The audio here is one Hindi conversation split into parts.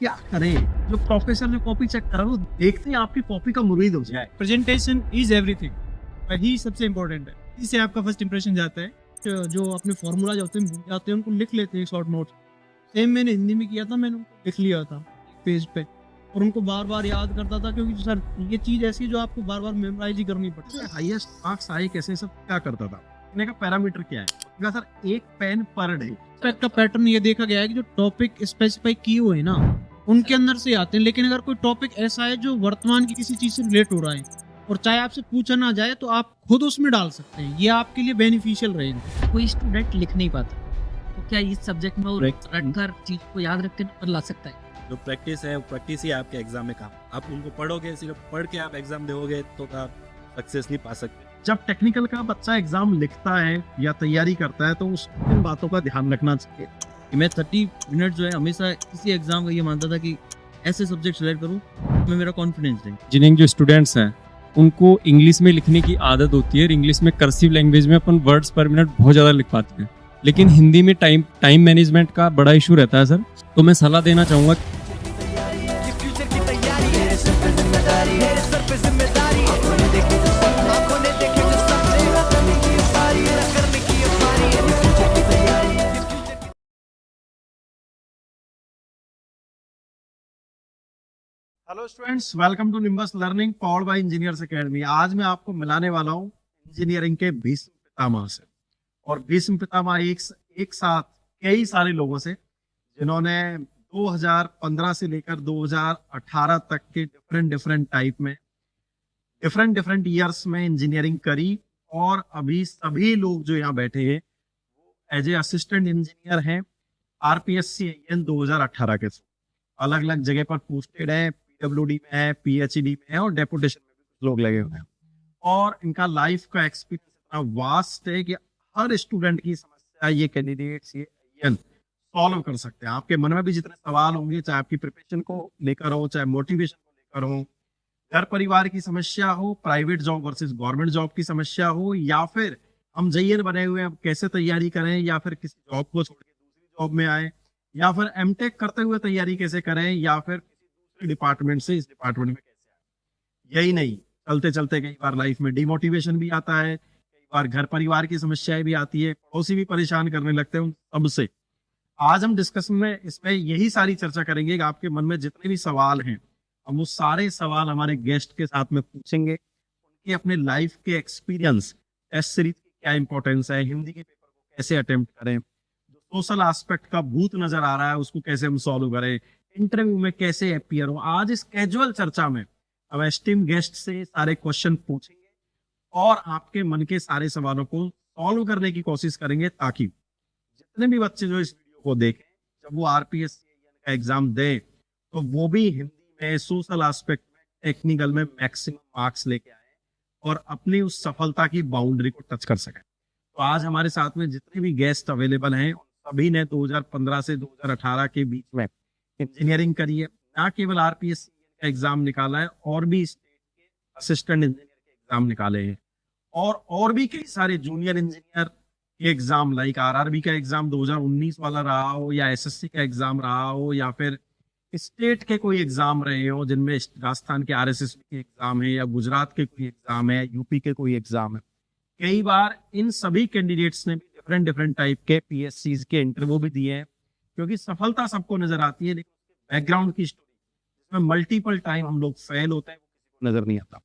क्या करें? जो प्रोफेसर ने कॉपी चेक करा वो देखते ही आपकी कॉपी का मुरीद हो जाए। प्रेजेंटेशन इज एवरीथिंग, वही सबसे इम्पोर्टेंट है। इससे आपका फर्स्ट इंप्रेशन जाता है। जो अपने फॉर्मूला जो जाते हैं उनको लिख लेते हैं शॉर्ट नोट। सेम मैंने हिंदी में किया था, मैंने उनको लिख लिया था एक पेज पे और उनको बार बार याद करता था, क्योंकि सर ये चीज ऐसी है जो आपको बार बार मेमोराइज ही करनी पड़ती है। हाईएस्ट मार्क्स आए कैसे, सब क्या करता था? लिखने का पैरामीटर क्या है? कहा, सर एक पेन पर डे। का पैटर्न ये देखा गया है कि जो टॉपिक स्पेसिफाई किए हुए हैं ना, उनके अंदर से आते हैं। लेकिन अगर कोई टॉपिक ऐसा है जो वर्तमान की किसी चीज से रिलेट हो रहा है और चाहे आपसे पूछा ना जाए, तो आप खुद उसमें डाल सकते हैं। ये आपके लिए बेनिफिशियल रहेगा। कोई स्टूडेंट लिख नहीं पाता तो क्या इस सब्जेक्ट में वो रटकर चीज को याद रख कर ला सकता है? जो प्रैक्टिस है वो प्रैक्टिस ही आपके एग्जाम में काम। आप उनको पढ़ोगे, सिर्फ पढ़ के आप एग्जाम दोगे तो आप सक्सेस नहीं पा सकते। जब टेक्निकल का बच्चा एग्जाम लिखता है या तैयारी करता है तो उस इन बातों का ध्यान रखना चाहिए। मैं 30 मिनट जो है हमेशा किसी एग्जाम का ये मानता था कि ऐसे सब्जेक्ट सेलेक्ट करूँ में मेरा कॉन्फिडेंस रहे। इंजीनियरिंग जो स्टूडेंट्स हैं उनको इंग्लिश में लिखने की आदत होती है और इंग्लिश में कर्सिव लैंग्वेज में अपन वर्ड्स पर मिनट बहुत ज़्यादा लिख पाते हैं, लेकिन हिंदी में टाइम मैनेजमेंट का बड़ा इशू रहता है सर। तो मैं सलाह देना चाहूँगा hello students, welcome to Nimbus Learning powered by Engineers Academy. आज मैं आपको मिलाने वाला हूँ इंजीनियरिंग के भीष्म पितामह से। और भीष्म पितामह एक साथ कई सारे लोगों से, जिन्होंने 2015 से लेकर 2018 तक के डिफरेंट टाइप में डिफरेंट ईयर्स में इंजीनियरिंग करी। और अभी सभी लोग जो यहाँ बैठे हैं वो एज ए असिस्टेंट इंजीनियर हैं आरपीएससी 2018 के। अलग अलग जगह पर पोस्टेड है, पीडब्ल्यूडी में है, पीएचडी में है और डेपुटेशन में भी कुछ लोग लगे हुए हैं। और इनका लाइफ का एक्सपीरियंस इतना वास्ट है कि हर स्टूडेंट की समस्या ये कैंडिडेट्स ये सॉल्व कर सकते हैं। आपके मन में भी जितने सवाल होंगे, चाहे आपकी प्रिपरेशन को लेकर हो, चाहे मोटिवेशन को लेकर हो, घर परिवार की समस्या हो, private job versus government job की समस्या हो, या फिर हम जैन बने हुए हैं कैसे तैयारी करें, या फिर किसी जॉब को छोड़ के दूसरी जॉब में आए, या फिर एमटेक करते हुए तैयारी कैसे करें, या फिर किसी दूसरे डिपार्टमेंट से इस डिपार्टमेंट में कैसे आए। यही नहीं, चलते चलते कई बार लाइफ में डिमोटिवेशन भी आता है, कई बार घर परिवार की समस्याएं भी आती है, पड़ोसी भी परेशान करने लगते हैं उन सबसे। आज हम डिस्कशन में इसमें यही सारी चर्चा करेंगे कि आपके मन में जितने भी सवाल हैं, हम वो सारे सवाल हमारे गेस्ट के साथ में पूछेंगे। उनके अपने लाइफ के एक्सपीरियंस, टेस्ट सीरीज की क्या इंपॉर्टेंस है, हिंदी के पेपर को कैसे अटेम्प्ट करें, सोशल एस्पेक्ट का भूत नजर आ रहा है उसको कैसे हम सॉल्व करें, इंटरव्यू में कैसे अपीयर हो। आज इस कैजुअल चर्चा में हम एस्टीम गेस्ट से सारे क्वेश्चन पूछेंगे और आपके मन के सारे सवालों को सॉल्व करने की कोशिश करेंगे, ताकि जितने भी बच्चे जो इस वीडियो को देखें, जब वो आरपीएससी का एग्जाम दें तो वो भी हिंदी में, सोशल एस्पेक्ट में, टेक्निकल में मैक्सिमम मार्क्स लेके आए और अपनी उस सफलता की बाउंड्री को टच कर सकें। तो आज हमारे साथ में जितने भी गेस्ट अवेलेबल हैं सभी ने 2015 से 2018 के बीच में इंजीनियरिंग करी है। ना केवल आरपीएससी का एग्जाम निकाला है, और भी स्टेट के असिस्टेंट इंजीनियर के एग्जाम निकाले हैं, और भी कई सारे जूनियर इंजीनियर के एग्जाम, लाइक आरआरबी का एग्जाम 2019 वाला रहा हो, या एसएससी का एग्जाम रहा हो, या फिर स्टेट के कोई एग्जाम रहे हो जिनमें राजस्थान के आरएसएस के एग्जाम है, या गुजरात के कोई एग्जाम है, यूपी के कोई एग्जाम है। कई बार इन सभी कैंडिडेट्स ने भी डिफरेंट टाइप के पीएससीज के इंटरव्यू भी दिए हैं, क्योंकि सफलता सबको नजर आती है, लेकिन बैकग्राउंड की स्टोरी जिसमें मल्टीपल टाइम हम लोग फेल होते हैं वो किसी को नजर नहीं आता।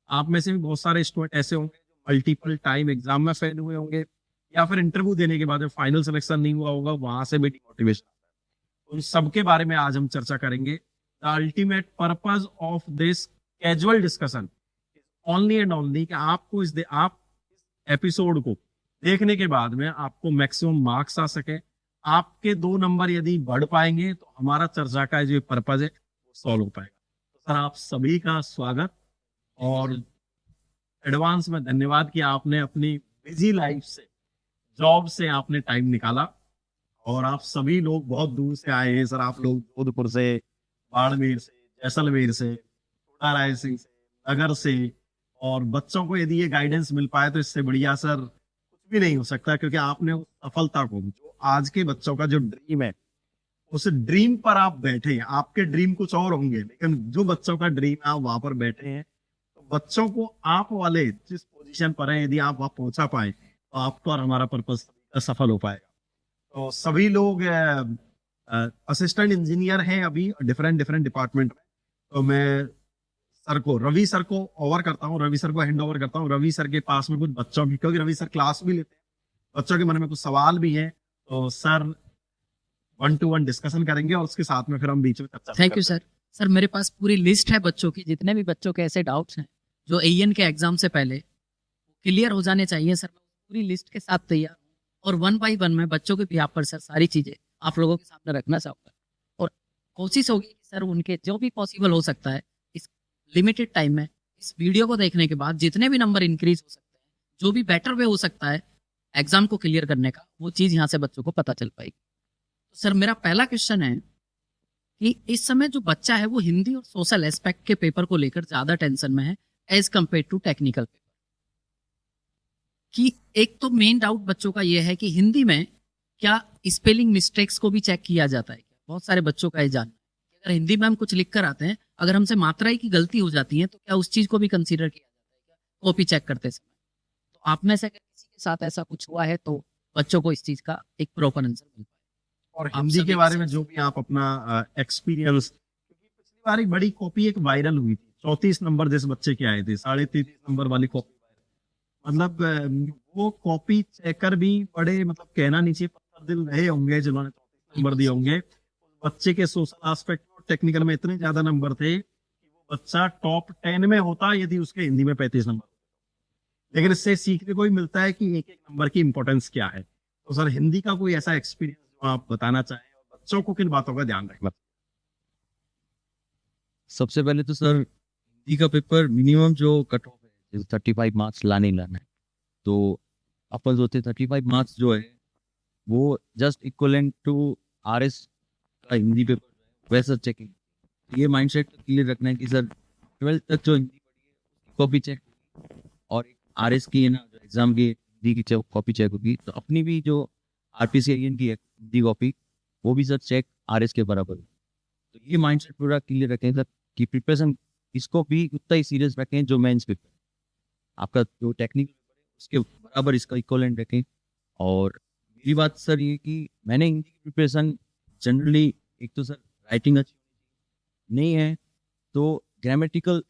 आप में से भी बहुत सारे स्टूडेंट ऐसे होंगे जो मल्टीपल टाइम एग्जाम में फेल हुए होंगे, या फिर इंटरव्यू देने के बाद फाइनल सिलेक्शन नहीं हुआ होगा, वहां से भी डिमोटिवेशन आता है। उन सबके बारे में आज हम चर्चा करेंगे। The ultimate purpose of this casual discussion is only and only कि आपको आप एपिसोड को देखने के बाद में आपको मैक्सिमम मार्क्स आ सके। आपके 2 नंबर यदि बढ़ पाएंगे तो हमारा चर्चा का जो पर्पज है वो सॉल्व हो पाएगा। तो सर, आप सभी का स्वागत और एडवांस में धन्यवाद कि आपने अपनी बिजी लाइफ से, जॉब से आपने टाइम निकाला। और आप सभी लोग बहुत दूर से आए हैं सर। आप लोग जोधपुर से, बाड़मेर से, जैसलमेर से, छोटा रायसिंह से, नगर से। और बच्चों को यदि ये गाइडेंस मिल पाए तो इससे बढ़िया सर कुछ भी नहीं हो सकता, क्योंकि आपने उस सफलता को, जो आज के बच्चों का जो ड्रीम है, उस ड्रीम पर आप बैठे हैं। आपके ड्रीम कुछ और होंगे, लेकिन जो बच्चों का ड्रीम है आप वहां पर बैठे हैं, तो बच्चों को आप वाले जिस पोजीशन पर हैं यदि आप वहां पहुंचा पाए तो आपको और हमारा पर्पस सफल हो पाएगा। तो सभी लोग असिस्टेंट इंजीनियर हैं अभी डिफरेंट डिफरेंट डिपार्टमेंट में। तो मैं सर को, रवि सर को ओवर करता हूँ, रवि सर को हैंड ओवर करता हूँ। रवि सर के पास में कुछ बच्चों की, क्योंकि रवि सर क्लास भी लेते हैं, बच्चों के मन में कुछ सवाल भी हैं, तो सर 1-to-1 डिस्कशन करेंगे और उसके साथ में फिर हम बीच में चर्चा थैंक यू सर। सर मेरे पास पूरी लिस्ट है बच्चों की, जितने भी बच्चों के ऐसे डाउट्स हैं जो एन के एग्जाम से पहले क्लियर हो जाने चाहिए सर, पूरी लिस्ट के साथ तैयार हूँ। और 1 by 1 में बच्चों के बिहाफ पर सर सारी चीज़ें आप लोगों के सामने रखना चाहूँगा, और कोशिश होगी कि सर उनके जो भी पॉसिबल हो सकता है इस लिमिटेड टाइम में, इस वीडियो को देखने के बाद जितने भी नंबर इंक्रीज हो सकते हैं, जो भी बेटर वे हो सकता है एग्जाम को क्लियर करने का, वो चीज़ यहाँ से बच्चों को पता चल पाएगी। तो सर मेरा पहला क्वेश्चन है कि इस समय जो बच्चा है वो हिंदी और सोशल एस्पेक्ट के पेपर को लेकर ज़्यादा टेंशन में है as compare to technical paper. कि एक तो मेन डाउट बच्चों का ये है कि हिंदी में क्या स्पेलिंग मिस्टेक्स को भी चेक किया जाता है क्या? बहुत सारे बच्चों का ये जानना है कि अगर हिंदी में हम कुछ लिख कर आते हैं, अगर हमसे मात्राएं की गलती हो जाती है तो क्या उस चीज़ को भी कंसीडर किया जाता है क्या कॉपी चेक करते समय? तो आप में से अगर किसी के साथ ऐसा कुछ हुआ है तो बच्चों को इस चीज़ का एक प्रॉपर आंसर मिल पाए। और आप हिंदी सभी के बारे के में साथ- जो भी आप अपना एक्सपीरियंस, क्योंकि पिछली बार एक बड़ी कॉपी एक वायरल हुई थी, 34 नंबर जिस बच्चे के आए थे, 33.5 नंबर वाली कॉपी। मतलब वो कॉपी चेकर भी बड़े, मतलब कहना नहीं चाहिए, पत्थर दिल रहे होंगे जिन्होंने 34 नंबर दिए होंगे। बच्चे के सोशल एस्पेक्ट और टेक्निकल में इतने ज्यादा नंबर थे कि वो बच्चा टॉप 10 में होता यदि उसके हिंदी में 35 नंबर। लेकिन इससे सीखने को भी मिलता है कि एक एक नंबर की इंपॉर्टेंस क्या है। तो सर हिंदी का कोई ऐसा एक्सपीरियंस जो आप बताना चाहें, और बच्चों को किन बातों का ध्यान रखना? सबसे पहले तो सर हिंदी का पेपर मिनिमम जो कट ऑफ है, जैसे 35 मार्क्स लाने ही लाना है, तो अपन सोचते 35 मार्क्स जो है वो जस्ट इक्वलेंट टू RS का हिंदी पेपर वैसा चेकिंग। ये माइंडसेट क्लियर रखना है कि सर 12th तक जो हिंदी पढ़ी है उसकी कॉपी चेक और RS की है ना, जो एग्जाम की हिंदी की कॉपी चेक होगी, तो अपनी भी जो RPCIN की है हिंदी कॉपी, वो भी सर चेक RS के बराबर है। तो ये माइंडसेट पूरा क्लियर रखें सर कि प्रिपरेशन इसको भी उतना ही सीरियस रखें जो मेंस पेपर आपका जो टेक्निकल पेपर है उसके बराबर इसका इक्वलेंट रखें। और मेरी बात सर ये कि मैंने हिंदी की प्रिपरेशन जनरली, एक तो सर राइटिंग अच्छी नहीं है तो ग्रामेटिकल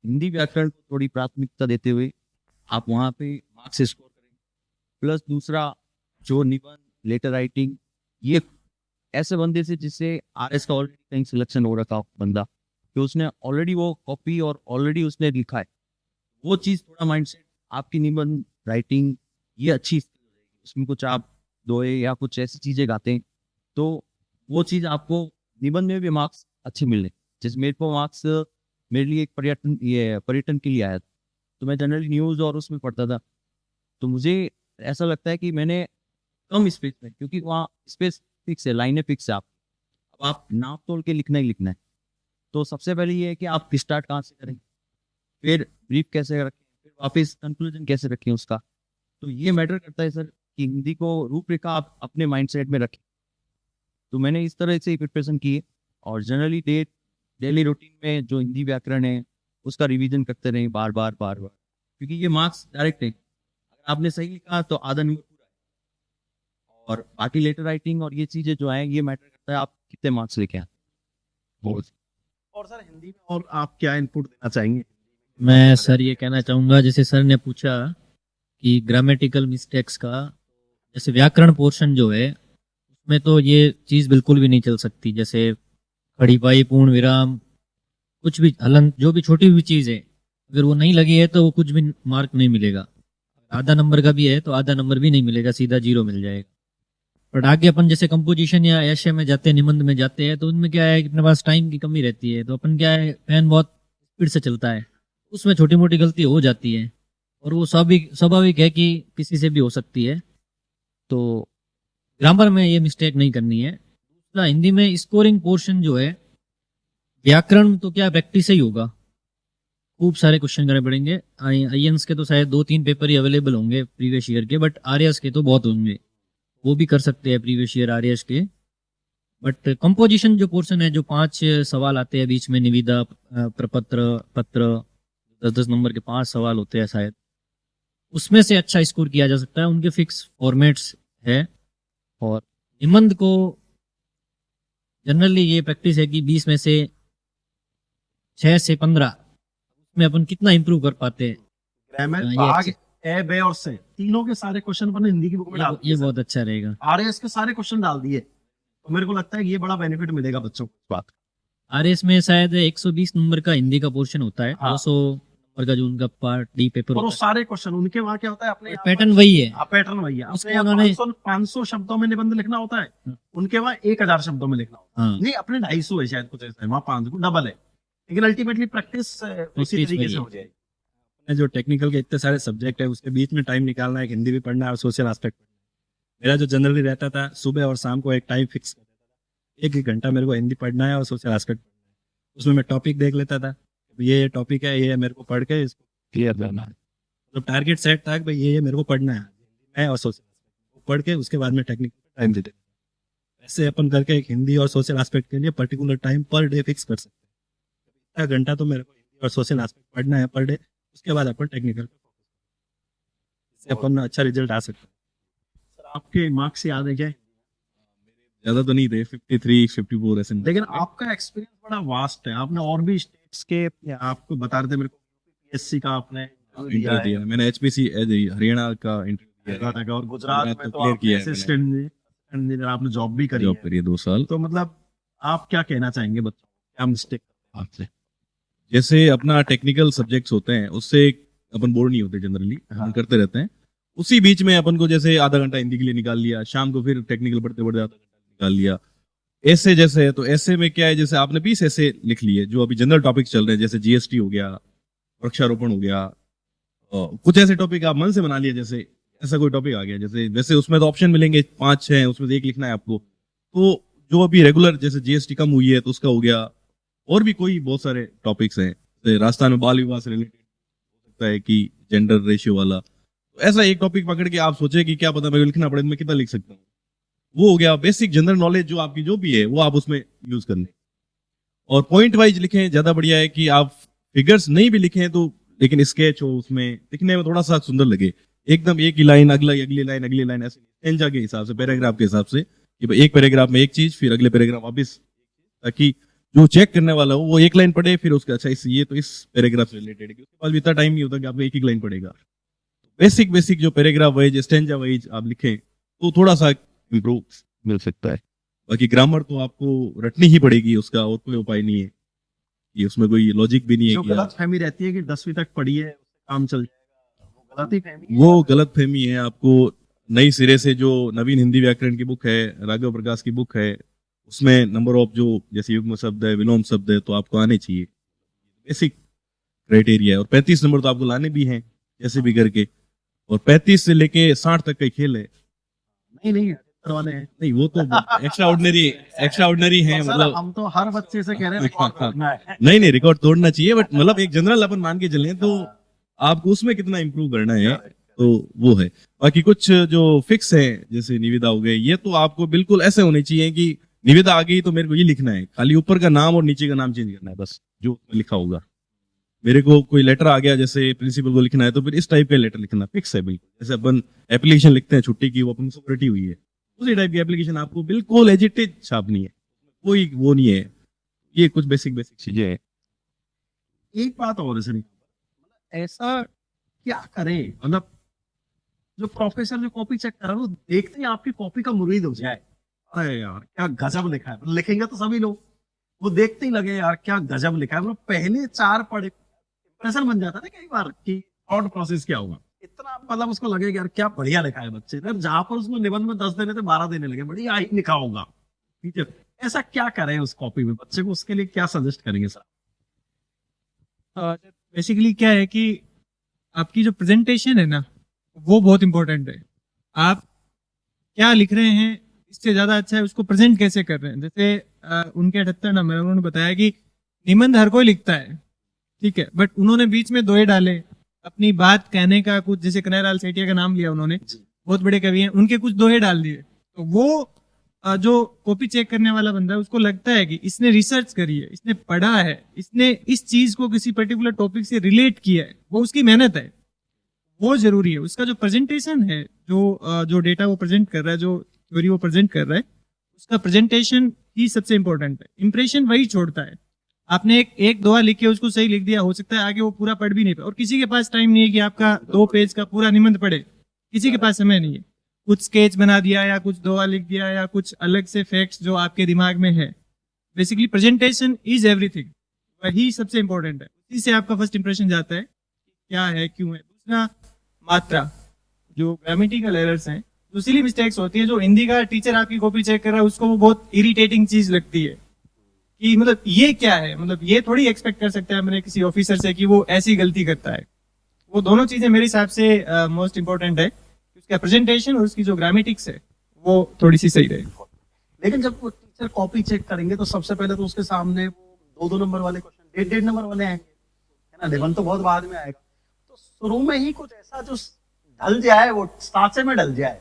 हिंदी व्याकरण को थोड़ी प्राथमिकता देते हुए आप वहाँ पे मार्क्स स्कोर करें। प्लस दूसरा जो निबंध, लेटर राइटिंग, ये ऐसे बंदे से जिससे RS का ऑलरेडी कहीं सिलेक्शन हो रखा हो बंदा, कि उसने ऑलरेडी वो कॉपी और ऑलरेडी उसने लिखा है, वो चीज़ थोड़ा माइंडसेट आपकी निबंध राइटिंग ये अच्छी skill हो जाएगी। उसमें कुछ आप दोहे या कुछ ऐसी चीज़ें गाते हैं तो वो चीज़ आपको निबंध में भी मार्क्स अच्छे मिल रहे। जैसे मेरे को मार्क्स मेरे लिए एक पर्यटन के लिए आया था, तो मैं जनरली न्यूज़ और उसमें पढ़ता था, तो मुझे ऐसा लगता है कि मैंने कम स्पेस में, क्योंकि वहाँ स्पेस फिक्स है, लाइनें फिक्स है, अब आप नाप तोल के लिखना ही लिखना है। तो सबसे पहले ये है कि आप स्टार्ट कहाँ से करें, फिर ब्रीफ कैसे रखें, फिर वापस कंक्लूजन कैसे रखें उसका। तो ये मैटर करता है सर कि हिंदी को रूपरेखा आप अपने माइंडसेट में रखें। तो मैंने इस तरह से प्रिपरेशन की है और जनरली डेली रूटीन में जो हिंदी व्याकरण है उसका रिवीजन करते रहें बार बार, क्योंकि ये मार्क्स डायरेक्ट है। अगर आपने सही लिखा तो आधा नंबर पूरा है, और बाकी लेटर राइटिंग और ये चीज़ें जो है ये मैटर करता है आप कितने मार्क्स लेके आए। बहुत और सर हिंदी में और आप क्या इनपुट देना चाहेंगे? मैं सर ये कहना चाहूँगा, जैसे सर ने पूछा कि ग्रामेटिकल मिस्टेक्स का, जैसे व्याकरण पोर्शन जो है उसमें तो ये चीज़ बिल्कुल भी नहीं चल सकती। जैसे खड़ी पाई, पूर्ण विराम, कुछ भी हलन, जो भी छोटी भी चीज़ है अगर वो नहीं लगी है तो वो कुछ भी मार्क नहीं मिलेगा। आधा नंबर का भी है तो आधा नंबर भी नहीं मिलेगा, सीधा 0 मिल जाएगा। बट आगे अपन जैसे कंपोजिशन या ऐसे में जाते हैं, निबंध में जाते हैं, तो उनमें क्या है कि अपने पास टाइम की कमी रहती है, तो अपन क्या है पेन बहुत स्पीड से चलता है, उसमें छोटी मोटी गलती हो जाती है और वो स्वाभाविक है कि किसी से भी हो सकती है। तो ग्रामर में ये मिस्टेक नहीं करनी है। दूसरा, हिंदी में स्कोरिंग पोर्शन जो है, व्याकरण तो क्या प्रैक्टिस ही होगा, खूब सारे क्वेश्चन करने पड़ेंगे। आईएनस के तो शायद 2-3 पेपर ही अवेलेबल होंगे प्रीवियस ईयर के, बट आरएस के तो बहुत होंगे, वो भी कर सकते हैं प्रीवियस ईयर आरएस के। बट कंपोजिशन जो पोर्शन है, जो 5 सवाल आते हैं बीच में, निविदा, प्रपत्र, पत्र, 10-10 नंबर के 5 सवाल होते हैं शायद, उसमें से अच्छा स्कोर किया जा सकता है। उनके फिक्स फॉर्मेट्स है। और निबंध को जनरली ये प्रैक्टिस है कि 20 में से 6 से 15 उसमें अपन कितना इंप्रूव कर पाते हैं। ग्रामर, ये भाग, अच्छे- ए, बे और से, तीनों के सारे क्वेश्चन अपन हिंदी की बुक में डाल ये बहुत अच्छा रहेगा। आरएस के सारे क्वेश्चन डाल दिए, तो मेरे को लगता है कि ये बड़ा बेनिफिट मिलेगा बच्चों को इस बात का। आरएस में शायद 120 नंबर का हिंदी का पोर्शन होता है, हाँ। 200 नंबर का जो उनका पार्ट डी पेपर और वो होता सारे क्वेश्चन उनके वहाँ क्या होता है, अपने है, पैटर्न वही है। पैटर्न वही है। उसको अपने यहाँ उन्होंने- 500 शब्दों में निबंध लिखना होता है, हाँ। उनके वहाँ 1000 शब्दों में लिखना होता हाँ, है। नहीं, अपने 250 है शायद, कुछ ऐसा है, वहाँ 500 डबल है, लेकिन अल्टीमेटली प्रैक्टिस उसी तरीके वही से है। हो जाएगी। जो टेक्निकल के इतने सारे सब्जेक्ट है उसके बीच में टाइम निकालना है, हिंदी भी पढ़ना है और सोशल एस्पेक्ट पढ़ना है। मेरा जो जनरली रहता था, सुबह और शाम को एक टाइम फिक्स कर देता था, 1-1 घंटा मेरे को हिंदी पढ़ना है और सोशल एस्पेक्ट पढ़ना है। उसमें मैं टॉपिक देख लेता था, ये टॉपिक है, ये मेरे को पढ़ के इसको क्लियर करना है। मतलब टारगेट सेट था कि भाई ये मेरे को पढ़ना है, मैं और सोशल एस्पेक्ट पढ़ के उसके बाद में टेक्निकल टाइम दे देता था। ऐसे अपन करके एक हिंदी और सोशल एस्पेक्ट के लिए particular time per day fix कर सकते हैं। इतना घंटा तो मेरे को हिंदी और सोशल एस्पेक्ट पढ़ना है पर डे, उसके बाद अपन टेक्निकल पे फोकस इससे अपन अच्छा रिजल्ट आ सकता है। सर, आपके मार्क्स याद है क्या? ज्यादा तो नहीं थे, 53 54 ऐसे। लेकिन आपका एक्सपीरियंस बड़ा वास्ट है, आपने और भी स्टेट्स के, आपको बता रहे थे मेरे को, पीएससी का आपने दिया इंटरव्यू है, दिया मैंने, एचपीसी हरियाणा का इंटरव्यू दिया, कर्नाटक और गुजरात गुजरात में तो तो clear आपने किया है मैंने। असिस्टेंट इंजीनियर आपने जॉब भी करी जॉब है। करिए 2 साल। तो मतलब आप क्या कहना चाहेंगे बच्चों को, क्या मिस्टेक? आपसे जैसे अपना टेक्निकल सब्जेक्ट्स होते हैं उससे अपन बोर नहीं होते जनरली, हाँ। हम करते रहते हैं। उसी बीच में अपन को जैसे आधा घंटा हिंदी के लिए निकाल लिया, शाम को फिर टेक्निकल पढ़ते पढ़ते आधा घंटा निकाल लिया। ऐसे जैसे है, तो ऐसे में क्या है, जैसे आपने 20 ऐसे लिख लिए जो अभी जनरल टॉपिक चल रहे हैं, जैसे जीएसटी हो गया, वृक्षारोपण हो गया, कुछ ऐसे टॉपिक आप मन से बना लिए, जैसे ऐसा कोई टॉपिक आ गया, जैसे वैसे उसमें तो ऑप्शन मिलेंगे 5-6, उसमें से एक लिखना है आपको। तो जो अभी रेगुलर जैसे जीएसटी कम हुई है तो उसका हो गया, और भी कोई बहुत सारे टॉपिक्स हैं, जैसे राजस्थान में बाल विवाह से रिलेटेड हो सकता है कि जेंडर रेशियो वाला। तो ऐसा एक टॉपिक पकड़ के आप सोचे कि क्या पता मेरे को लिखना पड़े, मैं कितना लिख सकता हूँ, वो हो गया। बेसिक जनरल नॉलेज जो आपकी जो भी है वो आप उसमें यूज करने, और पॉइंट वाइज लिखें, ज्यादा बढ़िया है कि आप फिगर्स नहीं भी लिखें तो, लेकिन स्केच हो उसमें, दिखने में थोड़ा सा सुंदर लगे। एकदम एक ही लाइन, अगली लाइन ऐसे स्टेंजा के हिसाब से, पैराग्राफ के हिसाब से, कि भाई एक पैराग्राफ में एक चीज, फिर अगले पैराग्राफ वापस, ताकि जो चेक करने वाला हो वो एक लाइन पढ़े, फिर उसका अच्छा ये तो इस पैराग्राफ से रिलेटेड है, उसके पास भी इतना टाइम नहीं होता कि आपको एक ही लाइन पढ़ेगा। बेसिक जो पैराग्राफ वाइज, स्टेंजा वाइज आप लिखें तो थोड़ा सा इम्प्रूव मिल सकता है। बाकी ग्रामर तो आपको रटनी ही पड़ेगी, उसका और कोई उपाय नहीं है, कि उसमें कोई लॉजिक भी नहीं है जो कि गलत फहमी रहती है कि 10वीं तक पढ़िए उससे काम चल जाएगा, वो गलत ही फहमी है। वो गलत फहमी है। आपको नई सिरे से जो नवीन हिंदी व्याकरण की बुक है, राघव प्रकाश की बुक है, उसमें नंबर ऑफ जो जैसे युग्म शब्द है, विलोम शब्द है, तो आपको आने चाहिए, बेसिक क्राइटेरिया है। और 35 नंबर तो आपको लाने भी हैं जैसे भी करके, और 35 से लेके 60 तक का खेल है। नहीं करवाने हैं। नहीं वो तो एक्स्ट्रा ऑर्डिनरी है, सर, मतलब हम तो हर बच्चे से कह रहे हैं रिकॉर्ड करना है। नहीं रिकॉर्ड तोड़ना चाहिए, बट मतलब एक जनरल अपन मान के चलें तो आपको उसमें कितना इंप्रूव करना है, तो वो है। बाकी कुछ जो फिक्स है जैसे निविदा हो गए, ये तो आपको बिल्कुल ऐसे होने चाहिए कि निविदा आ गई तो मेरे को ये लिखना है, खाली ऊपर का नाम और नीचे का नाम चेंज करना है, बस जो लिखा होगा। मेरे को कोई लेटर आ गया जैसे प्रिंसिपल को लिखना है, तो फिर इस टाइप का लेटर लिखना फिक्स है बिल्कुल। जैसे अपन एप्लीकेशन लिखते हैं छुट्टी की, वो अपन से रटी हुई है, उसी टाइप की एप्लीकेशन आपको बिल्कुल एजिटेड छापनी है, कोई वो नहीं है। ये कुछ बेसिक चीजें हैं। एक बात और है सर, ऐसा क्या करें, मतलब जो प्रोफेसर जो कॉपी चेक कर रहा है वो देखते ही आपकी कॉपी का मुरीद हो जाए, अरे यार क्या गजब लिखा है। लिखेंगे तो सभी लोग, वो देखते ही लगे यार क्या गजब लिखा है। मतलब पहले 4 पढ़े इंप्रेशन बन जाता है ना कई बार कि थॉट प्रोसेस क्या होगा, इतना मतलब उसको लगेगा यार क्या बढ़िया लिखा है बच्चे ने। जहां पर उसको निबंध में 10 देने थे 12 देने लगे, बढ़िया ही लिखा होगा। ठीक है, ऐसा क्या करें उस कॉपी में, बच्चे को उसके लिए क्या सजेस्ट करेंगे सर? बेसिकली क्या है कि आपकी जो प्रेजेंटेशन है ना वो बहुत इंपॉर्टेंट है। आप क्या लिख रहे हैं इससे ज्यादा अच्छा है उसको प्रेजेंट कैसे कर रहे हैं। जैसे उनके 78 नंबर उन्होंने बताया कि निबंध हर कोई लिखता है, ठीक है, बट उन्होंने बीच में दोहे डाले अपनी बात कहने का कुछ, जैसे कन्हैयालाल सेठिया का नाम लिया उन्होंने, बहुत बड़े कवि हैं, उनके कुछ दोहे डाल दिए। तो वो जो कॉपी चेक करने वाला बंदा है उसको लगता है कि इसने रिसर्च करी है, इसने पढ़ा है, इसने इस चीज को किसी पर्टिकुलर टॉपिक से रिलेट किया है, वो उसकी मेहनत है, वो जरूरी है। उसका जो प्रेजेंटेशन है, जो डेटा वो प्रेजेंट कर रहा है, जो थ्योरी वो प्रेजेंट कर रहा है, उसका प्रेजेंटेशन ही सबसे इंपॉर्टेंट है। इंप्रेशन वही छोड़ता है। आपने एक दोहा लिख के उसको सही लिख दिया, हो सकता है आगे वो पूरा पढ़ भी नहीं पाए, और किसी के पास टाइम नहीं है कि आपका 2 पेज का पूरा निबंध पढ़े, किसी के पास समय नहीं है। कुछ स्केच बना दिया या कुछ दोहा लिख दिया या कुछ अलग से फैक्ट्स जो आपके दिमाग में है। बेसिकली प्रेजेंटेशन इज एवरीथिंग, वही सबसे इंपॉर्टेंट है। इसी से आपका फर्स्ट इंप्रेशन जाता है क्या है, क्यों है। दूसरा, मात्रा, जो ग्रामेटिकल एरर्स हैं, जो सिली मिस्टेक्स होती है, जो हिंदी का टीचर आपकी कॉपी चेक कर रहा है उसको वो बहुत इरिटेटिंग चीज लगती है कि मतलब ये क्या है, मतलब ये थोड़ी एक्सपेक्ट कर सकते हैं मैंने किसी ऑफिसर से कि वो ऐसी गलती करता है। वो दोनों चीजें मेरे हिसाब से मोस्ट इंपॉर्टेंट है, उसका प्रेजेंटेशन और उसकी जो ग्रामेटिक्स है वो थोड़ी सी सही रहे। लेकिन जब वो टीचर कॉपी चेक करेंगे तो सबसे पहले तो उसके सामने वो 2-2 नंबर वाले क्वेश्चन, 1.5 नंबर वाले आएंगे, है ना। निबंध तो बहुत बाद में आएगा। तो शुरू में ही कुछ ऐसा जो ढल जाए, वो सांचे में ढल जाए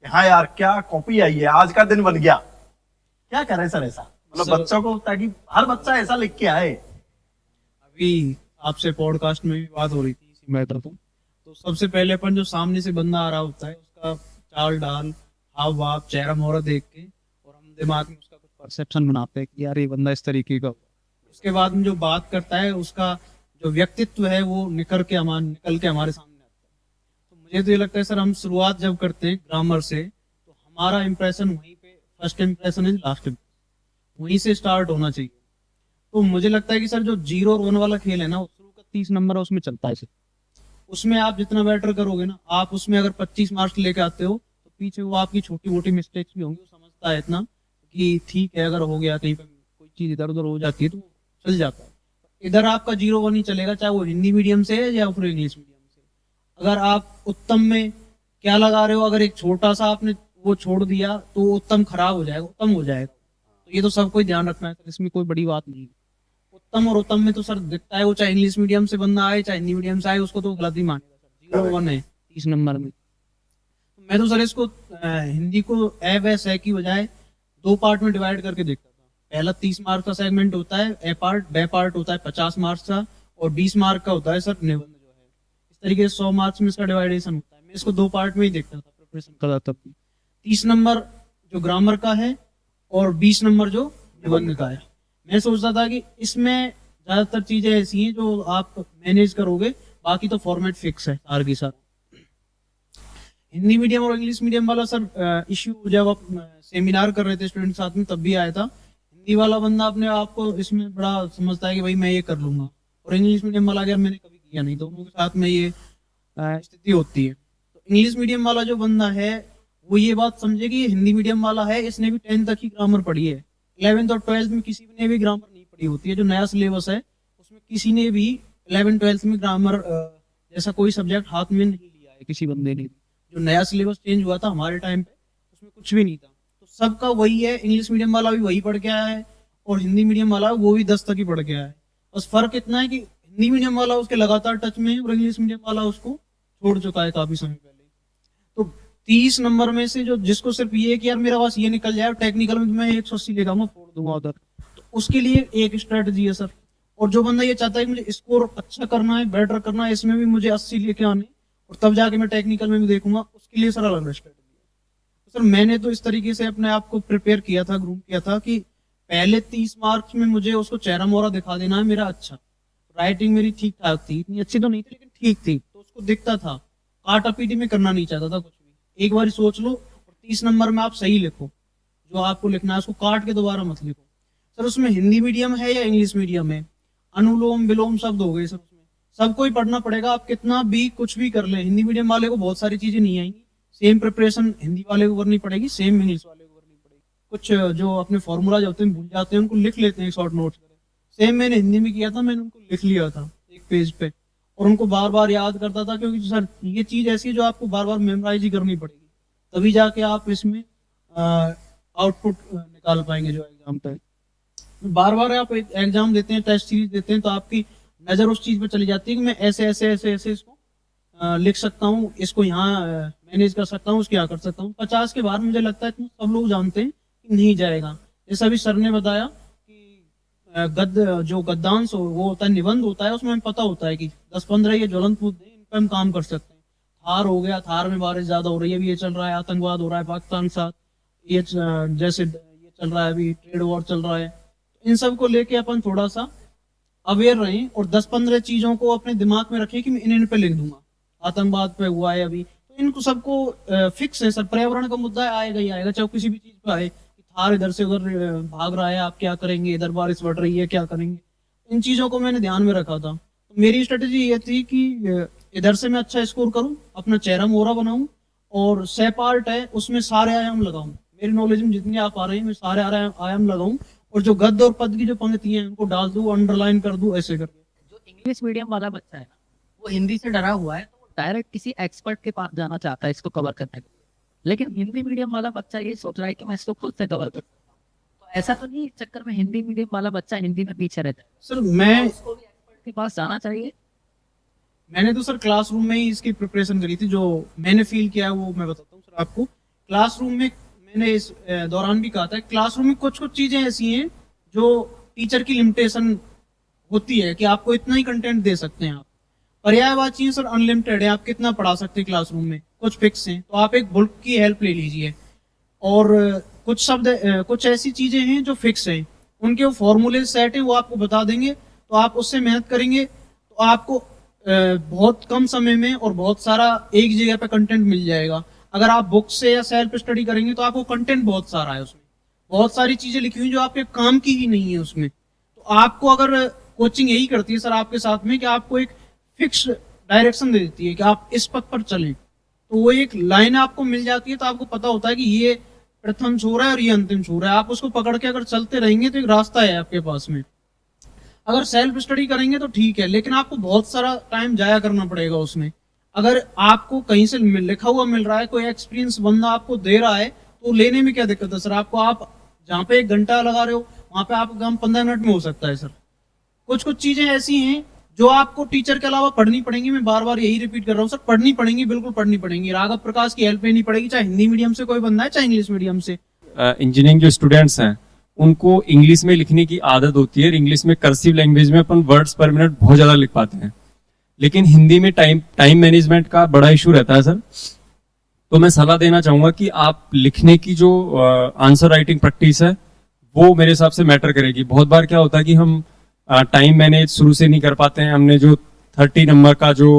कि हाँ यार क्या कॉपी आई है, आज का दिन बन गया। क्या करें सर ऐसा, मतलब बच्चों को, ताकि हर बच्चा ऐसा लिख के आए। अभी आपसे पॉडकास्ट में भी बात हो रही थी इसी मैटर पर। तो सबसे पहले अपन जो सामने से बंदा आ रहा होता है उसका चाल डाल, हाव भाव, चेहरा मोहरा देख के, और हम दिमाग में उसका कुछ परसेप्शन बनाते हैं कि यार ये बंदा इस तरीके का। उसके बाद में जो बात करता है उसका जो व्यक्तित्व है वो निकल के हमारे सामने आता है। तो मुझे तो ये लगता है सर, हम शुरुआत जब करते हैं ग्रामर से तो हमारा इंप्रेशन वहीं पे, first impression is last impression, वहीं से स्टार्ट होना चाहिए। तो मुझे लगता है कि सर जो 0 और 1 वाला खेल है ना, शुरू का 30 नंबर है उसमें चलता है। उसमें आप जितना बेटर करोगे ना, आप उसमें अगर 25 मार्क्स लेके आते हो तो पीछे वो आपकी छोटी मोटी मिस्टेक्स भी होंगी, वो समझता है इतना कि ठीक है, अगर हो गया कहीं पर कोई चीज इधर उधर हो जाती है तो चल जाता है। इधर आपका 0-1 ही चलेगा, चाहे वो हिंदी मीडियम से है या फिर इंग्लिश मीडियम से। अगर आप उत्तम में क्या लगा रहे हो, अगर एक छोटा सा आपने वो छोड़ दिया तो उत्तम खराब हो जाएगा, उत्तम हो जाएगा। तो ये तो सबको ही ध्यान रखना है सर, इसमें कोई बड़ी बात नहीं है। उत्तम और उत्तम में तो सर दिखता है, वो चाहे इंग्लिश मीडियम से बंदा आए चाहे हिंदी मीडियम से आए, उसको तो गलत ही मानेगा सर। 0-1 है 30 नंबर में। तो मैं तो सर इसको हिंदी को ए व स की बजाय 2 पार्ट में डिवाइड करके देखता था। पहला 30 मार्क का सेगमेंट होता है ए पार्ट, बे पार्ट होता है 50 मार्क्स का, और 20 मार्क का होता है सर निबंध जो है। इस तरीके से 100 मार्क्स में इसका डिवाइडेशन होता है। मैं इसको 2 पार्ट में ही देखता था, प्रिपरेशन करता था। 30 नंबर जो ग्रामर का है और 20 नंबर जो निबंध का है। मैं सोचता था कि इसमें ज्यादातर चीजें ऐसी हैं जो आप मैनेज करोगे, बाकी तो फॉर्मेट फिक्स है सार की सार। हिंदी मीडियम और इंग्लिश मीडियम वाला सर इश्यू जब आप सेमिनार कर रहे थे स्टूडेंट साथ में, तब भी आया था। हिंदी वाला बंदा अपने आप को इसमें बड़ा समझता है कि भाई मैं ये कर लूंगा, और इंग्लिश मीडियम वाला अगर मैंने कभी किया नहीं, दोनों के साथ में ये स्थिति होती है। तो इंग्लिश मीडियम वाला जो बंदा है वो ये बात समझे कि हिंदी मीडियम वाला है, इसने भी 10th तक ही ग्रामर पढ़ी है। 11th और 12th में किसी ने भी ग्रामर नहीं पढ़ी होती है। जो नया सिलेबस है उसमें किसी ने भी 11th-12th में ग्रामर जैसा कोई सब्जेक्ट हाथ में नहीं लिया है किसी बंदे ने। जो नया सिलेबस चेंज हुआ था हमारे टाइम पे, उसमें कुछ भी नहीं था। तो सबका वही है, इंग्लिश मीडियम वाला भी वही पढ़ के आया है और हिंदी मीडियम वाला वो भी 10 तक ही पढ़ के आया है। बस फर्क इतना है कि हिंदी मीडियम वाला उसके लगातार टच में है और इंग्लिश मीडियम वाला उसको छोड़ चुका है काफी समय पहले। तो 30 नंबर में से जो जिसको सिर्फ ये है कि यार मेरा पास ये निकल जाए, टेक्निकल में तो मैं 180 ले जाऊंगा, फोड़ दूंगा उधर, तो उसके लिए एक स्ट्रेटजी है सर। और जो बंदा ये चाहता है कि मुझे स्कोर अच्छा करना है, बेटर करना है, इसमें भी मुझे 80 लेके आने और तब जाके मैं टेक्निकल में भी देखूंगा, उसके लिए सर अलग स्ट्रेटजी है। सर मैंने तो इस तरीके से अपने आप को प्रिपेयर किया था, ग्रूम किया था कि पहले 30 मार्क्स में मुझे उसको चेहरा मोहरा दिखा देना है मेरा अच्छा। राइटिंग मेरी ठीक ठाक थी, इतनी अच्छी तो नहीं थी लेकिन ठीक थी, तो उसको दिखता था। काटा पीटी में करना नहीं चाहता था कुछ भी। एक बार सोच लो और 30 नंबर में आप सही लिखो, जो आपको लिखना है उसको काट के दोबारा मत लिखो। सर उसमें हिंदी मीडियम है या इंग्लिश मीडियम है, अनुलोम विलोम शब्द हो गए सर, उसमें सबको ही पढ़ना पड़ेगा। आप कितना भी कुछ भी कर ले, हिंदी मीडियम वाले को बहुत सारी चीजें नहीं आएंगी, सेम प्रिपरेशन हिंदी वाले को करनी पड़ेगी, सेम इंग्लिश वाले को करनी पड़ेगी। कुछ जो अपने फॉर्मूला जो होते हैं भूल जाते हैं, उनको लिख लेते हैं शॉर्ट नोट्स में। सेम मैंने हिंदी में किया था, मैंने उनको लिख लिया था एक पेज पे और उनको बार बार याद करता था, क्योंकि सर ये चीज ऐसी है जो आपको बार बार मेमोराइज ही करनी पड़ेगी, तभी जाके आप इसमें आउटपुट निकाल पाएंगे जो एग्जाम पे। बार बार आप एग्जाम देते हैं, टेस्ट सीरीज देते हैं, तो आपकी नजर उस चीज पे चली जाती है कि मैं ऐसे ऐसे ऐसे ऐसे इसको लिख सकता हूँ, इसको यहाँ मैनेज कर सकता हूँ, उसको यहाँ कर सकता हूँ। 50 के बाद मुझे लगता है सब लोग जानते हैं कि नहीं जाएगा। जैसा अभी सर ने बताया कि जो गद्यांश वो होता है, निबंध होता है, उसमें हमें पता होता है कि 10-15 ये ज्वलंत मुद्दे इन पर हम काम कर सकते हैं। थार हो गया, थार में बारिश ज्यादा हो रही है, अभी ये चल रहा है, आतंकवाद हो रहा है पाकिस्तान के साथ, जैसे ये चल रहा है, अभी ट्रेड वॉर चल रहा है। इन सब को लेके अपन थोड़ा सा अवेयर रहें और 10-15 चीजों को अपने दिमाग में रखें कि मैं इन पे लिख दूंगा। आतंकवाद पे हुआ है अभी, तो इनको सबको फिक्स है सर। पर्यावरण का मुद्दा आएगा ही आएगा, चाहे किसी भी चीज पे आए कि थार इधर से उधर भाग रहा है, आप क्या करेंगे, इधर बारिश बढ़ रही है, क्या करेंगे। इन चीजों को मैंने ध्यान में रखा था। तो मेरी स्ट्रेटेजी ये थी कि इधर से मैं अच्छा स्कोर करूं, अपना चेहरा मोहरा बनाऊं, और सह पार्ट है उसमें सारे आयाम लगाऊं। मेरी नॉलेज में जितने आप आ रहे हैं मैं सारे आयाम लगाऊं, और जो गद्य और पद की जो पंक्तियां हैं उनको डाल दूं, अंडरलाइन कर दूं, ऐसे करके। जो इंग्लिश मीडियम वाला बच्चा है ना, वो हिंदी से डरा हुआ है, तो वो डायरेक्ट किसी एक्सपर्ट के पास जाना चाहता है इसको कवर करने के लिए। लेकिन हिंदी मीडियम वाला बच्चा ये सोच रहा है कि मैं इसको खुद से कवर कर, तो ऐसा तो नहीं, इस चक्कर में हिंदी मीडियम वाला बच्चा हिंदी में पीछे रहता है। सर मैं उसको भी एक्सपर्ट के पास जाना चाहिए। मैंने तो सर क्लासरूम में ही इसकी प्रिपरेशन करी थी। जो मैंने फील किया है वो मैं बताता हूँ सर आपको। क्लासरूम में मैंने इस दौरान भी कहा था, क्लासरूम में कुछ कुछ चीजें ऐसी हैं जो टीचर की लिमिटेशन होती है कि आपको इतना ही कंटेंट दे सकते हैं आप। पर्यायवाची चीजें सर अनलिमिटेड है, आप कितना पढ़ा सकते हैं क्लासरूम में, कुछ फिक्स हैं। तो आप एक बुक की हेल्प ले लीजिए, और कुछ शब्द कुछ ऐसी चीजें हैं जो फिक्स हैं, उनके वो फॉर्मूले सेट हैं, वो आपको बता देंगे। तो आप उससे मेहनत करेंगे तो आपको बहुत कम समय में और बहुत सारा एक जगह पे कंटेंट मिल जाएगा। अगर आप बुक से या सेल्फ स्टडी करेंगे तो आपको कंटेंट बहुत सारा है, उसमें बहुत सारी चीजें लिखी हुई जो आपके काम की ही नहीं है उसमें। तो आपको अगर कोचिंग यही करती है सर आपके साथ में कि आपको एक फिक्स डायरेक्शन दे देती है कि आप इस पथ पर चलें, तो वो एक लाइन आपको मिल जाती है। तो आपको पता होता है कि ये प्रथम छोर है और ये अंतिम छोर है। आप उसको पकड़ के अगर चलते रहेंगे तो एक रास्ता है आपके पास में। अगर सेल्फ स्टडी करेंगे तो ठीक है, लेकिन आपको बहुत सारा टाइम जाया करना पड़ेगा उसमें। अगर आपको कहीं से लिखा हुआ मिल रहा है, कोई एक्सपीरियंस बंदा आपको दे रहा है, तो लेने में क्या दिक्कत है सर आपको। आप जहाँ पे 1 घंटा लगा रहे हो वहां पे आपका काम 15 मिनट में हो सकता है सर। कुछ कुछ चीजें ऐसी हैं जो आपको टीचर के अलावा पढ़नी पड़ेंगी। मैं बार बार यही रिपीट कर रहा हूँ सर, पढ़नी पड़ेंगी, बिल्कुल पढ़नी पड़ेंगी। राघव प्रकाश की हेल्प लेनी पड़ेगी, चाहे हिंदी मीडियम से कोई बंदा है चाहे इंग्लिश मीडियम से। इंजीनियरिंग जो स्टूडेंट्स हैं उनको इंग्लिश में लिखने की आदत होती है। इंग्लिश में कर्सिव लैंग्वेज में अपन वर्ड्स पर मिनट बहुत ज्यादा लिख पाते हैं, लेकिन हिंदी में टाइम मैनेजमेंट का बड़ा इशू रहता है सर। तो मैं सलाह देना चाहूंगा कि आप लिखने की जो आंसर राइटिंग प्रैक्टिस है वो मेरे हिसाब से मैटर करेगी। बहुत बार क्या होता है कि हम टाइम मैनेज शुरू से नहीं कर पाते हैं। हमने जो 30 नंबर का जो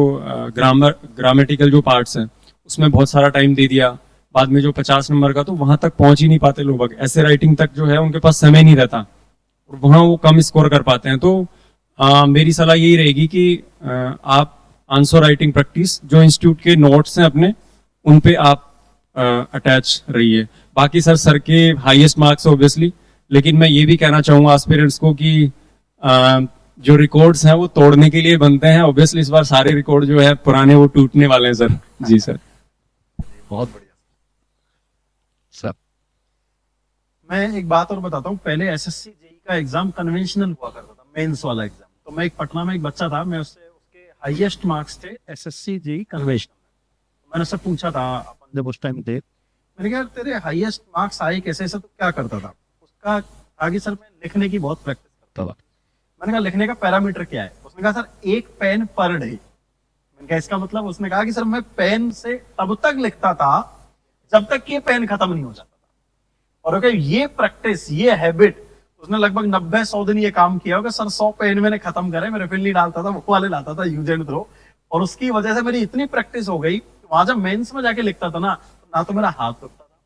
ग्रामेटिकल जो पार्ट्स हैं उसमें बहुत सारा टाइम दे दिया, बाद में जो 50 नंबर का, तो वहां तक पहुंच ही नहीं पाते लोग। ऐसे राइटिंग तक जो है उनके पास समय नहीं रहता और वहां वो कम स्कोर कर पाते हैं। तो मेरी सलाह यही रहेगी कि आप आंसर राइटिंग प्रैक्टिस जो इंस्टीट्यूट के नोट्स हैं अपने, उन पे आप अटैच रहिए। बाकी सर के हाईएस्ट मार्क्स ऑब्वियसली, लेकिन मैं ये भी कहना चाहूंगा एस्पिरेंट्स को कि जो रिकॉर्ड्स हैं वो तोड़ने के लिए बनते हैं। ऑब्वियसली इस बार सारे रिकॉर्ड जो है पुराने वो टूटने वाले हैं सर। जी सर, बहुत बढ़िया सर। मैं एक बात और बताता हूँ, पहले एसएससी जेई का एग्जाम कन्वेंशनल हुआ करता था, मेंस वाला एग्जाम। तो मैं एक पटना में एक बच्चा था, मैं उससे उसके हाईएस्ट मार्क्स थे एसएससी जेई कन्वेंशनल। मैंने उससे पूछा था अपन जब उस टाइम थे, मैंने कहा तेरे हाईएस्ट मार्क्स आए कैसे, ऐसा तो क्या करता था। उसका आगे सर मैं लिखने की बहुत प्रैक्टिस करता था। मैंने कहा लिखने का पैरामीटर क्या है, उसने कहा सर 1 पेन पर डे। मैंने कहा इसका मतलब, उसने कहा कि सर मैं पेन से तब तक लिखता था जब तक ये पेन खत्म नहीं हो जाता था। और okay, ये प्रैक्टिस, ये हैबिट उसने लगभग 90-100 दिन ये काम किया होगा सर। 100 पेन मैंने खत्म करे, मैं रिफिल नहीं डालता था, वो वाले लाता था यूज एंड थ्रो। और उसकी वजह से मेरी इतनी प्रैक्टिस हो गई, वहां जब मेंस में जाके लिखता था ना तो मेरा हाथ दुखता था,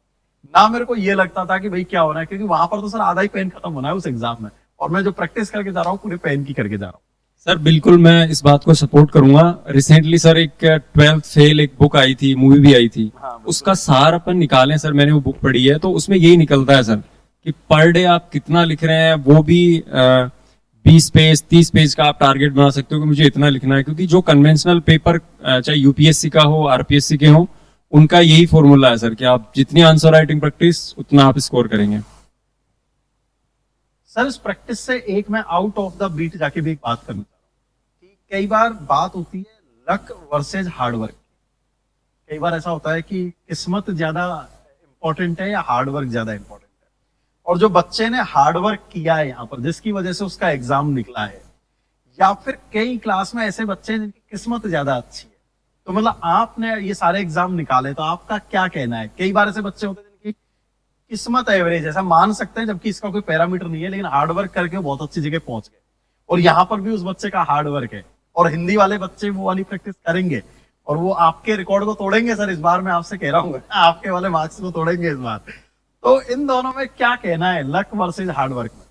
ना मेरे को ये लगता था कि भाई क्या हो रहा है, क्योंकि वहां पर तो सर आधा ही पेन खत्म होना है उस एग्जाम में, और मैं जो प्रैक्टिस करके जा रहा हूँ पूरे पेन की करके जा रहा हूँ। सर बिल्कुल मैं इस बात को सपोर्ट करूंगा। रिसेंटली सर एक 12th फेल एक बुक आई थी, मूवी भी आई थी, उसका सार अपन निकालें सर। मैंने वो बुक पढ़ी है, तो उसमें यही निकलता है सर कि पर डे आप कितना लिख रहे हैं, वो भी 20 पेज 30 पेज का आप टारगेट बना सकते हो कि मुझे इतना लिखना है। क्योंकि जो कन्वेंशनल पेपर चाहे यूपीएससी का हो, आरपीएससी के हो, उनका यही फॉर्मूला है सर कि आप जितनी आंसर राइटिंग प्रैक्टिस उतना आप स्कोर करेंगे। सर इस प्रैक्टिस से एक मैं आउट ऑफ द बीट जाके भी एक बात करना चाह रहा हूँ कि कई बार बात होती है लक वर्सेज हार्ड वर्क। कई बार ऐसा होता है कि किस्मत ज्यादा इंपॉर्टेंट है या हार्ड वर्क ज्यादा इंपॉर्टेंट है। और जो बच्चे ने हार्ड वर्क किया है यहाँ पर जिसकी वजह से उसका एग्जाम निकला है, या फिर कई क्लास में ऐसे बच्चे हैं जिनकी किस्मत ज्यादा अच्छी है, तो मतलब आपने ये सारे एग्जाम निकाले तो आपका क्या कहना है? कई बार ऐसे बच्चे होते हैं जिनकी किस्मत एवरेज ऐसा मान सकते हैं, जबकि इसका कोई पैरामीटर नहीं है, लेकिन हार्ड वर्क करके वो बहुत अच्छी जगह पहुंच गए। और यहाँ पर भी उस बच्चे का हार्ड वर्क है, और हिंदी वाले बच्चे वो वाली प्रैक्टिस करेंगे और वो आपके रिकॉर्ड को तोड़ेंगे सर। इस बार मैं आपसे कह रहा हूँ आपके वाले मार्क्स को तोड़ेंगे इस बार। तो इन दोनों में क्या कहना है, लक वर्सेज हार्ड वर्क में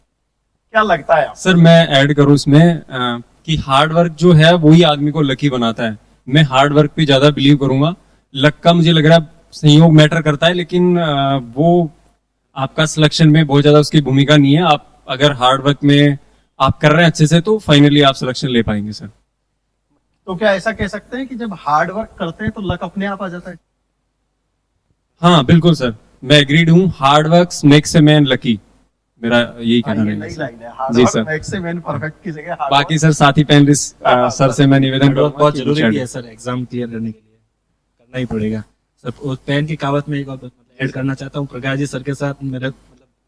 क्या लगता है? सर मैं ऐड करूं इसमें कि हार्ड वर्क जो है वही आदमी को लकी बनाता है। मैं हार्ड वर्क पे ज्यादा बिलीव करूंगा। लक का मुझे लग रहा है संयोग मैटर करता है, लेकिन वो आपका सिलेक्शन में बहुत ज्यादा उसकी भूमिका नहीं है। आप अगर हार्ड वर्क में आप कर रहे हैं अच्छे से तो फाइनली आप सिलेक्शन ले पाएंगे सर। तो क्या ऐसा कह सकते हैं कि जब हार्ड वर्क करते हैं तो लक अपने आप आ जाता है? हाँ बिल्कुल सर, मैं एग्रीड हूँ। Hard work makes a man lucky, मेरा यही कहना ये रहेगा नई सर। लाइन है, हार्ड जी work sir. Makes a man perfect की जगह hard बाकी work- सर साथी पैनलिस्ट सर से मैं निवेदन करूंगा बहुत कि जरूरी कुछ भी add- है सर, एग्जाम क्लियर करने के लिए करना ही पड़ेगा सर। उस पेन की कहावत में एक और ऐड करना चाहता हूँ। प्रकाश जी सर के साथ मेरे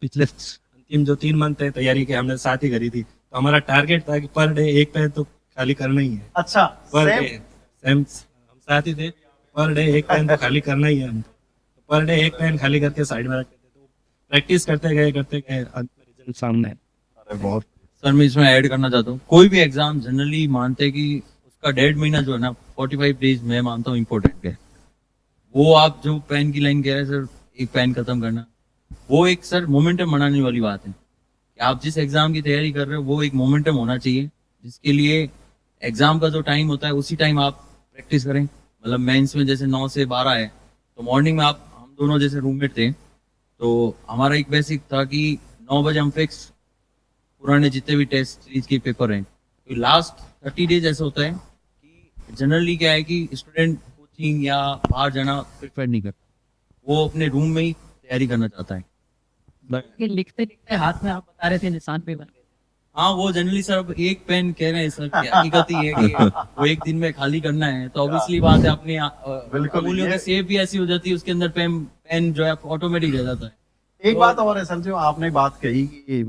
पिछले अंतिम जो 3 मंथ है तैयारी के हमने साथ ही करी थी, तो हमारा टारगेट था कि पर डे एक पेन तो खाली करना ही है। अच्छा, पर same। डे सेम हम साथ ही थे, पर डे एक पेन तो खाली करना ही है हमको। पर डे एक पेन खाली करके साइड में रखते थे, तो प्रैक्टिस करते गए अंत में रिजल्ट सामने है। अरे बहुत सर मैं इसमें ऐड करना चाहता हूँ, कोई भी एग्जाम जनरली मानते हैं कि उसका 1.5 महीना जो है ना 45 डेज मैं मानता हूँ इम्पोर्टेंट है। वो आप जो पेन की लाइन कह रहे हैं सर, एक पेन खत्म करना, वो एक सर मोमेंटम बनाने वाली बात है कि आप जिस एग्जाम की तैयारी कर रहे हो वो एक मोमेंटम होना चाहिए, जिसके लिए एग्जाम का जो टाइम होता है उसी टाइम आप प्रैक्टिस करें। मतलब मेंस में जैसे 9 से 12 है, तो मॉर्निंग में आप, हम दोनों जैसे रूममेट थे, तो हमारा एक बेसिक था कि 9 बजे हम फिक्स पुराने जितने भी टेस्ट सीरीज के पेपर हैं, तो लास्ट 30 डेज ऐसा होता है कि जनरली क्या है कि स्टूडेंट कोचिंग या बाहर जाना प्रेफर नहीं करता, वो अपने रूम में ही तैयारी करना चाहता है। कि लिखते लिखते हाथ में आप बता रहे थे निशान पे बन गए। हाँ वो जनरली सर अब एक पेन कह रहे हैं सर कि हकीकत ही है कि वो एक दिन में खाली करना है, तो ऑब्वियसली बात है अपनी बिल्कुल, उंगलियों ये- की शेप भी ऐसी हो जाती है, उसके अंदर पेन पेन जो है ऑटोमेटिक रह जाता है। एक बात और है सर, जो आपने बात कही कि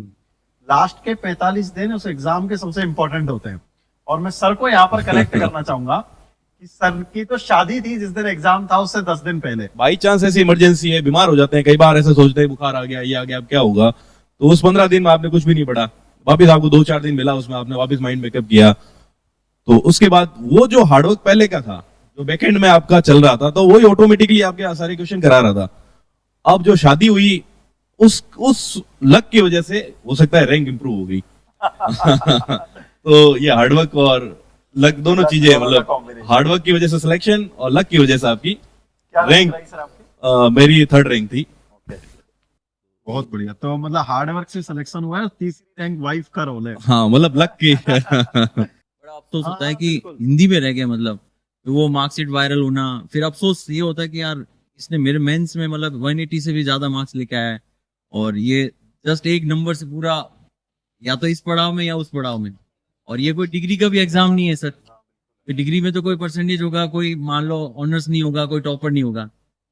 लास्ट के 45 दिन उस एग्जाम के सबसे इंपॉर्टेंट होते हैं, और मैं सर को यहाँ पर करेक्ट करना चाहूंगा कि सर की तो शादी थी जिस दिन एग्जाम था उससे 10 दिन पहले। बाई चांस ऐसी इमरजेंसी है, बीमार हो जाते हैं, कई बार ऐसे सोचते हैं बुखार आ गया, ये आ गया, अब क्या होगा, तो उस 15 दिन में आपने कुछ भी नहीं पढ़ा, वापिस आपको 2-4 दिन मिला, उसमें आपने वापिस माइंड मेकअप किया, तो उसके बाद वो जो हार्डवर्क पहले का था, जो बैकएंड में आपका चल रहा था, तो वही ऑटोमेटिकली आपके सारे क्वेश्चन करा रहा था। अब जो शादी हुई उस लक की वजह से हो सकता है रैंक इंप्रूव हो गई। तो ये हार्डवर्क और लक दोनों चीजें, मतलब हार्डवर्क की वजह से सिलेक्शन और लक की वजह से आपकी क्या रैंक रही सर आपकी? मेरी 3rd रैंक थी। बहुत बढ़िया। तो मतलब हार्ड वर्क से सिलेक्शन हुआ है, तीसरी रैंक वाइफ का रोल है। हाँ मतलब लक की बड़ा अफसोस होता है हाँ, कि बिल्कुल। हिंदी में रह गया, मतलब वो मार्कशीट वायरल होना, फिर अफसोस ये होता है कि यार इसने मेरे मेंस में मतलब 180 से भी ज्यादा मार्क्स लेके आया है, और ये जस्ट एक नंबर से पूरा या तो इस पड़ाव में या उस पड़ाव में, और ये कोई डिग्री का भी एग्जाम नहीं है सर। डिग्री में तो कोई परसेंटेज होगा, कोई मान लो ऑनर्स नहीं होगा, कोई टॉपर नहीं होगा,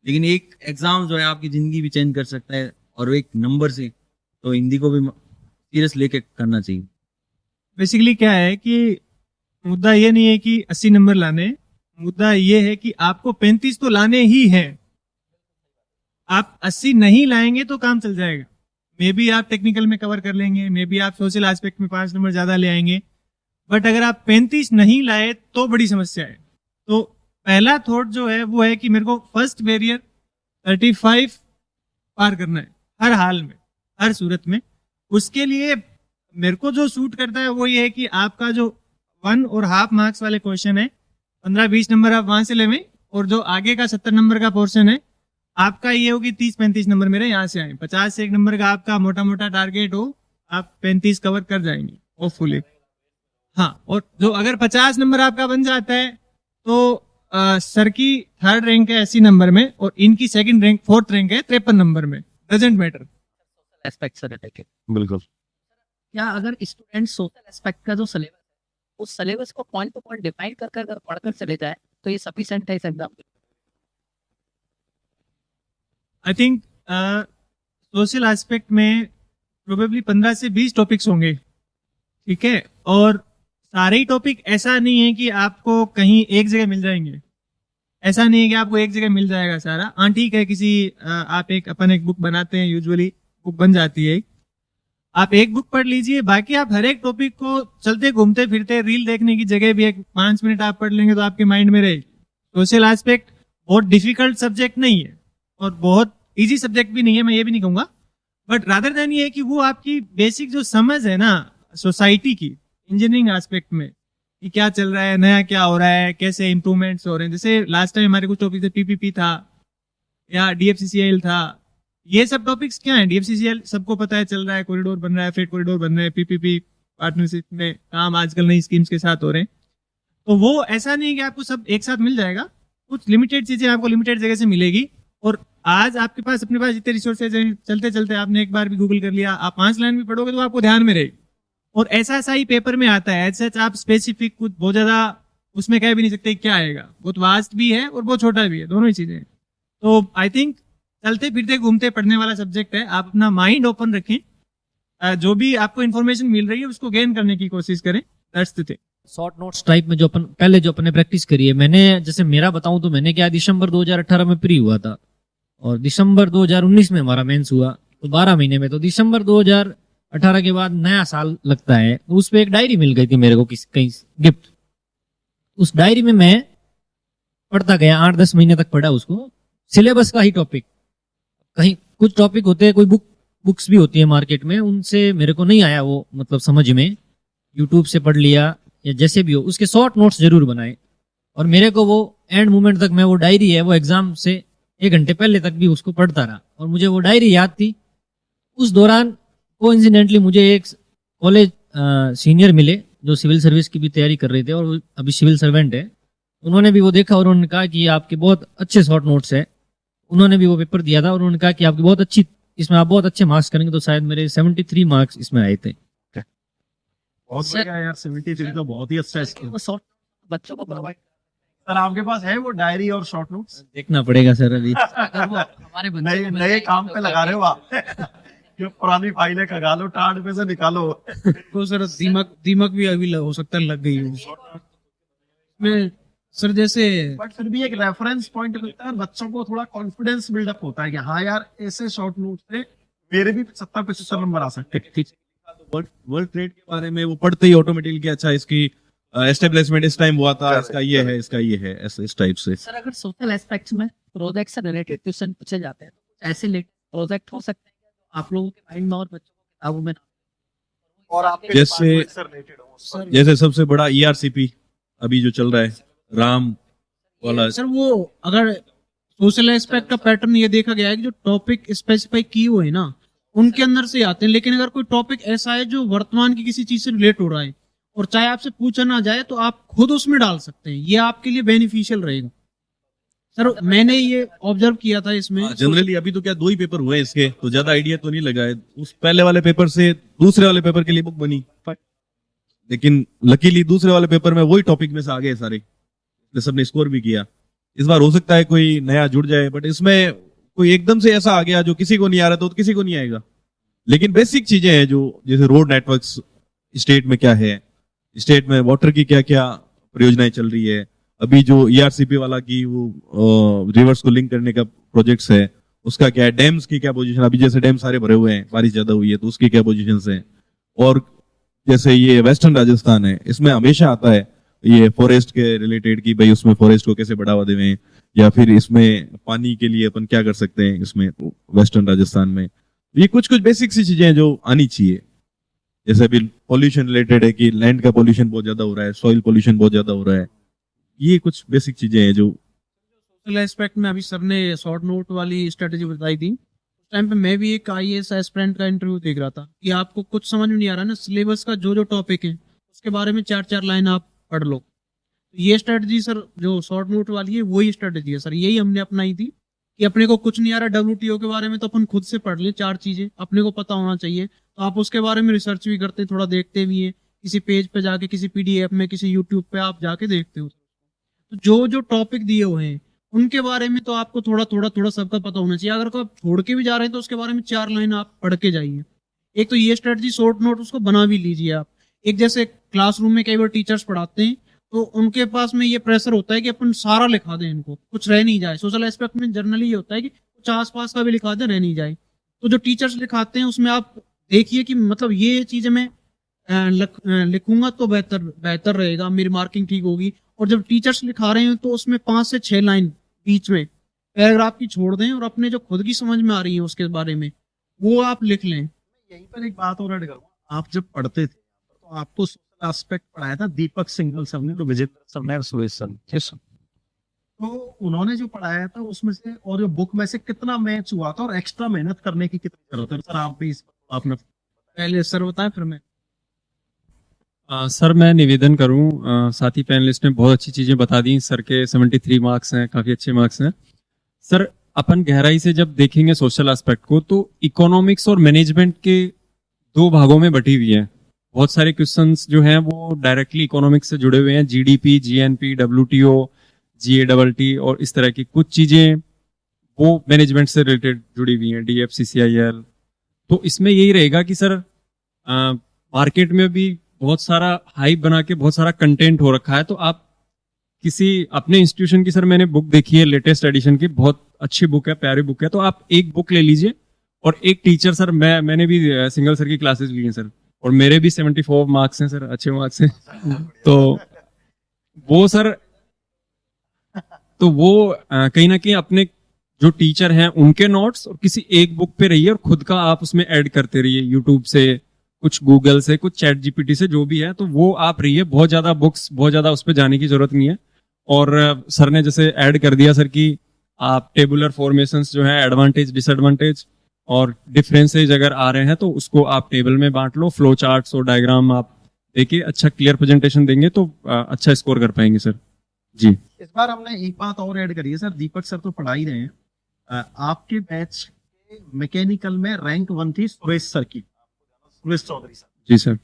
लेकिन एक एग्जाम जो है आपकी जिंदगी भी चेंज कर सकता है, और एक नंबर से, तो हिंदी को भी सीरियस लेके करना चाहिए। बेसिकली क्या है कि मुद्दा ये नहीं है कि 80 नंबर लाने, मुद्दा ये है कि आपको 35 तो लाने ही हैं। आप 80 नहीं लाएंगे तो काम चल जाएगा, मे बी आप टेक्निकल में कवर कर लेंगे, मे बी आप सोशल एस्पेक्ट में 5 नंबर ज्यादा ले आएंगे, बट अगर आप 35 नहीं लाए तो बड़ी समस्या है। तो पहला थॉट जो है वो है कि मेरे को फर्स्ट बैरियर 35 पार करना है, हर हाल में, हर सूरत में। उसके लिए मेरे को जो सूट करता है वो ये है कि आपका जो 1.5 मार्क्स वाले क्वेश्चन है, 15-20 नंबर आप वहां से लेवें, और जो आगे का 70 नंबर का पोर्शन है आपका ये हो कि 30-35 नंबर मेरे यहाँ से आए। 50 से 1 नंबर का आपका मोटा मोटा टारगेट हो, आप 35 कवर कर जाएंगे होपफुली। हाँ, और जो अगर 50 नंबर आपका बन जाता है तो सर की 3rd रैंक है 80 नंबर में, और इनकी 2nd रैंक 4th रैंक है 53 नंबर में। Doesn't matter. एस्पेक्ट से रिलेटेड बिल्कुल। क्या अगर स्टूडेंट सोशल एस्पेक्ट का जो सिलेबस है उस सिलेबस को पॉइंट टू पॉइंट डिफाइन कर कर अगर पढ़कर चले जाए तो ये सफिशिएंट है इस एग्जाम के लिए? आई थिंक सोशल एस्पेक्ट में प्रोबेबली 15 से 20 टॉपिक्स होंगे, ठीक है। और सारे ही टॉपिक ऐसा नहीं है कि आपको कहीं एक जगह मिल जाएंगे, ऐसा नहीं है कि आपको एक जगह मिल जाएगा सारा। हाँ ठीक है, किसी आप अपन एक बुक बनाते हैं, यूजुअली बुक बन जाती है, आप एक बुक पढ़ लीजिए, बाकी आप हर एक टॉपिक को चलते घूमते फिरते रील देखने की जगह भी एक 5 मिनट आप पढ़ लेंगे तो आपके माइंड में रहेगी। सोशल एस्पेक्ट बहुत डिफिकल्ट सब्जेक्ट नहीं है और बहुत इजी सब्जेक्ट भी नहीं है, मैं ये भी नहीं कहूंगा, बट रादर देन ये है कि वो आपकी बेसिक जो समझ है ना सोसाइटी की, इंजीनियरिंग एस्पेक्ट में कि क्या चल रहा है, नया क्या हो रहा है, कैसे इंप्रूवमेंट्स हो रहे हैं। जैसे लास्ट टाइम हमारे कुछ टॉपिक थे, पीपीपी था या डीएफसीसीएल था, ये सब टॉपिक्स क्या है, डीएफसीसीएल सबको पता है चल रहा है, कॉरिडोर बन रहा है, फ्रेट कॉरिडोर बन रहे हैं, पीपीपी पार्टनरशिप में काम आजकल नई स्कीम्स के साथ हो रहे हैं। तो वो ऐसा नहीं है कि आपको सब एक साथ मिल जाएगा, कुछ लिमिटेड चीजें आपको लिमिटेड जगह से मिलेगी। और आज आपके पास अपने पास इतने रिसोर्सेज हैं, चलते चलते आपने एक बार भी गूगल कर लिया, आप 5 लाइन भी पढ़ोगे तो आपको ध्यान में रहेगी। और ऐसा ही पेपर में आता है, ऐसा आप स्पेसिफिक कुछ बहुत ज्यादा उसमें कह भी नहीं सकते क्या आएगा, बहुत वास्ट भी है और बहुत छोटा भी है, दोनों ही चीजें। तो आई थिंक चलते फिरते घूमते पढ़ने वाला सब्जेक्ट है, आप अपना माइंड ओपन रखें, जो भी आपको इन्फॉर्मेशन मिल रही है उसको गेन करने की कोशिश करें, that's the thing. Short notes type में जो अपन पहले जो अपने प्रैक्टिस करी है, मैंने जैसे मेरा बताऊं तो मैंने क्या दिसंबर 2018 में प्री हुआ था और दिसंबर 2019 में हमारा मेंस हुआ, तो 12 महीने में। तो दिसंबर 2018 के बाद नया साल लगता है, तो उस पे एक डायरी मिल गई थी मेरे को कहीं गिफ्ट। उस डायरी में मैं पढ़ता गया, 8-10 महीने तक पढ़ा उसको, सिलेबस का ही टॉपिक। कहीं कुछ टॉपिक होते हैं, कोई बुक्स भी होती है मार्केट में, उनसे मेरे को नहीं आया वो मतलब समझ में, यूट्यूब से पढ़ लिया या जैसे भी हो, उसके शॉर्ट नोट्स जरूर बनाए। और मेरे को वो एंड मोमेंट तक मैं वो डायरी है, वो एग्जाम से 1 घंटे पहले तक भी उसको पढ़ता रहा और मुझे वो डायरी याद थी। उस दौरान कोइंसिडेंटली मुझे एक कॉलेज सीनियर मिले जो सिविल सर्विस की भी तैयारी कर रहे थे और वो अभी सिविल सर्वेंट है। उन्होंने भी वो देखा और उन्होंने कहा कि आपके बहुत अच्छे शॉर्ट नोट्स है। उन्होंने भी वो पेपर दिया था और उन्होंने कहा कि आपकी बहुत अच्छी, इसमें आप बहुत अच्छे मार्क्स करेंगे। तो शायद मेरे 73 मार्क्स इसमें आए थे। बहुत सर- बढ़िया यार, 73 तो बहुत ही अच्छा है। वो शॉर्ट बच्चों को प्रोवाइड सर आपके पास है वो डायरी और शॉर्ट नोट्स? देखना पड़ेगा सर अभी। हमारे बच्चों नए को मिल नए जाएगी काम तो पे लगा रहे हो आप। जो पुरानी फाइलें खगालो, टाट में से निकालो। तो सर दीमक भी अभी हो सकता है लग गई हो में सर। जैसे बट फिर भी एक रेफरेंस पॉइंट मिलता है, बच्चों को थोड़ा कॉन्फिडेंस बिल्डअप होता है कि हाँ यार ऐसे शॉर्ट नोट से मेरे भी 70-75 नंबर आ सकते हैं। वर्ल्ड ट्रेड के बारे में वो पढ़ते ही ऑटोमेटिकली कि अच्छा इसकी एस्टेब्लिशमेंट इस टाइम हुआ था, इसका ये है, इसका ये है, ऐसे इस टाइप से। सर अगर सोशल एस्पेक्ट्स में प्रोजेक्ट से रिलेटेड क्वेश्चन पूछे जाते हैं तो ऐसे प्रोजेक्ट हो सकते हैं जो आप लोगों के माइंड में और बच्चों को किताबों में ना हो। और आपके जैसे- department से related हो उस पर। जैसे सबसे बड़ा ERCP अभी जो चल रहा है, राम वाला। सर वो अगर सोशल एस्पेक्ट का पैटर्न ये देखा गया है कि जो टॉपिक स्पेसिफाई किए हुए हैं ना उनके अंदर से आते हैं, लेकिन अगर कोई टॉपिक ऐसा है जो वर्तमान की किसी चीज से रिलेट हो रहा है और चाहे आपसे पूछा ना जाए तो आप खुद उसमें डाल सकते हैं, ये आपके लिए बेनिफिशियल रहेगा। सर मैंने ये ऑब्जर्व किया था इसमें। जनरली अभी तो क्या 2 ही पेपर हुए हैं इसके, तो ज्यादा आइडिया तो नहीं लगा है। उस पहले वाले पेपर से दूसरे वाले पेपर के लिए बुक बनी, लेकिन लकीली दूसरे वाले पेपर में वही टॉपिक में से आ गए सारे, इसलिए सबने स्कोर भी किया। इस बार हो सकता है कोई नया जुड़ जाए, बट इसमें कोई एकदम से ऐसा आ गया जो किसी को नहीं आ रहा तो किसी को नहीं आएगा। लेकिन बेसिक चीजें हैं जो, जैसे रोड नेटवर्क्स स्टेट में क्या है, स्टेट में वाटर की क्या क्या परियोजनाएं चल रही है, अभी जो ERCP वाला की वो रिवर्स को लिंक करने का प्रोजेक्ट्स है उसका क्या है, डैम्स की क्या पोजीशन, अभी जैसे डैम सारे भरे हुए हैं, बारिश ज्यादा हुई है तो उसकी क्या पोजीशंस हैं। और जैसे ये वेस्टर्न राजस्थान है, इसमें हमेशा आता है ये फॉरेस्ट के रिलेटेड की भाई उसमें फॉरेस्ट को कैसे बढ़ावा देवें, या फिर इसमें पानी के लिए अपन क्या कर सकते हैं इसमें वेस्टर्न राजस्थान में। ये कुछ कुछ बेसिक सी चीजें हैं जो आनी चाहिए। जैसे अभी पॉल्यूशन रिलेटेड है कि लैंड का पॉल्यूशन बहुत ज्यादा हो रहा है, सॉइल पॉल्यूशन बहुत ज्यादा हो रहा है, ये कुछ बेसिक चीजें हैं जो। सोशल एस्पेक्ट में अभी सर ने शॉर्ट नोट वाली स्ट्रेटेजी बताई थी, उस टाइम पे मैं भी एक IAS एस्पिरेंट का इंटरव्यू देख रहा था कि आपको कुछ समझ में नहीं आ रहा ना, सिलेबस का जो जो टॉपिक है उसके बारे में 4-4 लाइन आप पढ़ लो। तो ये स्ट्रेटजी सर जो शॉर्ट नोट वाली है वही स्ट्रेटजी है सर, यही हमने अपनाई थी कि अपने को कुछ नहीं आ रहा WTO के बारे में तो अपन खुद से पढ़ ले, 4 चीजें अपने को पता होना चाहिए, तो आप उसके बारे में रिसर्च भी करते, थोड़ा देखते भी हैं, किसी पेज पे जाके, किसी PDF में, किसी यूट्यूब पे आप जाके देखते हो। तो जो जो टॉपिक दिए हुए हैं उनके बारे में तो आपको थोड़ा थोड़ा थोड़ा सबका पता होना चाहिए। अगर आप छोड़ के भी जा रहे हैं तो उसके बारे में 4 लाइन आप पढ़ के जाइए। एक तो ये स्ट्रेटजी शॉर्ट नोट उसको बना भी लीजिए आप। एक जैसे क्लासरूम में कई बार टीचर्स पढ़ाते हैं तो उनके पास में ये प्रेशर होता है कि अपन सारा लिखा दें, इनको कुछ रह नहीं जाए। सोशल एस्पेक्ट में जनरली ये होता है कि कुछ आसपास का भी लिखा दें, रह नहीं जाए। तो जो टीचर्स लिखाते हैं उसमें आप देखिए कि मतलब ये चीजें मैं लिखूंगा तो बेहतर बेहतर रहेगा, मेरी मार्किंग ठीक होगी। और जब टीचर्स लिखा रहे हैं तो उसमें 5 से 6 लाइन बीच में पैराग्राफ की छोड़ दें और अपने जो खुद की समझ में आ रही है उसके बारे में वो आप लिख लें। यहीं पर एक बात और ऐड करूंगा, आप जब पढ़ते थे तो आपको सोशल एस्पेक्ट पढ़ाया था दीपक सिंघल सर ने, तो विजेंद्र सर ने, सुरेश सर ने। तो उन्होंने जो पढ़ाया था उसमें से और जो बुक में से कितना मैच हुआ था और एक्स्ट्रा मेहनत करने की कितनी जरूरत है? सर आप भी इस पर आपने पहले सर बताएं फिर मैं। सर मैं निवेदन करूं, साथी पैनलिस्ट ने बहुत अच्छी चीज़ें बता दी। सर के 73 मार्क्स हैं, काफ़ी अच्छे मार्क्स हैं। सर अपन गहराई से जब देखेंगे सोशल एस्पेक्ट को तो इकोनॉमिक्स और मैनेजमेंट के 2 भागों में बटी हुई है। बहुत सारे क्वेश्चंस जो हैं वो डायरेक्टली इकोनॉमिक्स से जुड़े हुए हैं, जीडीपी, जीएनपी, डब्ल्यूटीओ, जीएडबलटी और इस तरह की कुछ चीज़ें वो मैनेजमेंट से रिलेटेड जुड़ी हुई हैं, डीएफसीसीआईएल। तो इसमें यही रहेगा कि सर मार्केट में भी बहुत सारा हाइप बना के बहुत सारा कंटेंट हो रखा है। तो आप किसी अपने इंस्टीट्यूशन की, सर मैंने बुक देखी है लेटेस्ट एडिशन की, बहुत अच्छी बुक है, प्यारी बुक है। तो आप एक बुक ले लीजिए और एक टीचर, सर मैंने भी सिंगल सर की क्लासेस ली हैं सर, और मेरे भी 74 मार्क्स हैं सर, अच्छे मार्क्स हैं। तो वो सर कहीं ना कहीं अपने जो टीचर हैं उनके नोट्स और किसी एक बुक पे रहिए और खुद का आप उसमें ऐड करते रहिए, यूट्यूब से, कुछ गूगल से, कुछ चैट जीपीटी से, जो भी है तो वो आप रहिए। बहुत ज्यादा बुक्स, बहुत ज्यादा उस पर जाने की जरूरत नहीं है। और सर ने जैसे ऐड कर दिया सर कि आप टेबुलर फॉर्मेशंस जो है, एडवांटेज डिसएडवांटेज और डिफरेंसेज अगर आ रहे हैं तो उसको आप टेबल में बांट लो, फ्लो चार्ट्स और डायग्राम आप देखिए, अच्छा क्लियर प्रेजेंटेशन देंगे तो अच्छा स्कोर कर पाएंगे सर जी। इस बार हमने एक बात और ऐड करी है सर, दीपक सर तो पढ़ा ही रहे हैं, आपके बैच के मैकेनिकल में रैंक 1 थी सुरेश सर की, सुरेश चौधरी सर। जी सर।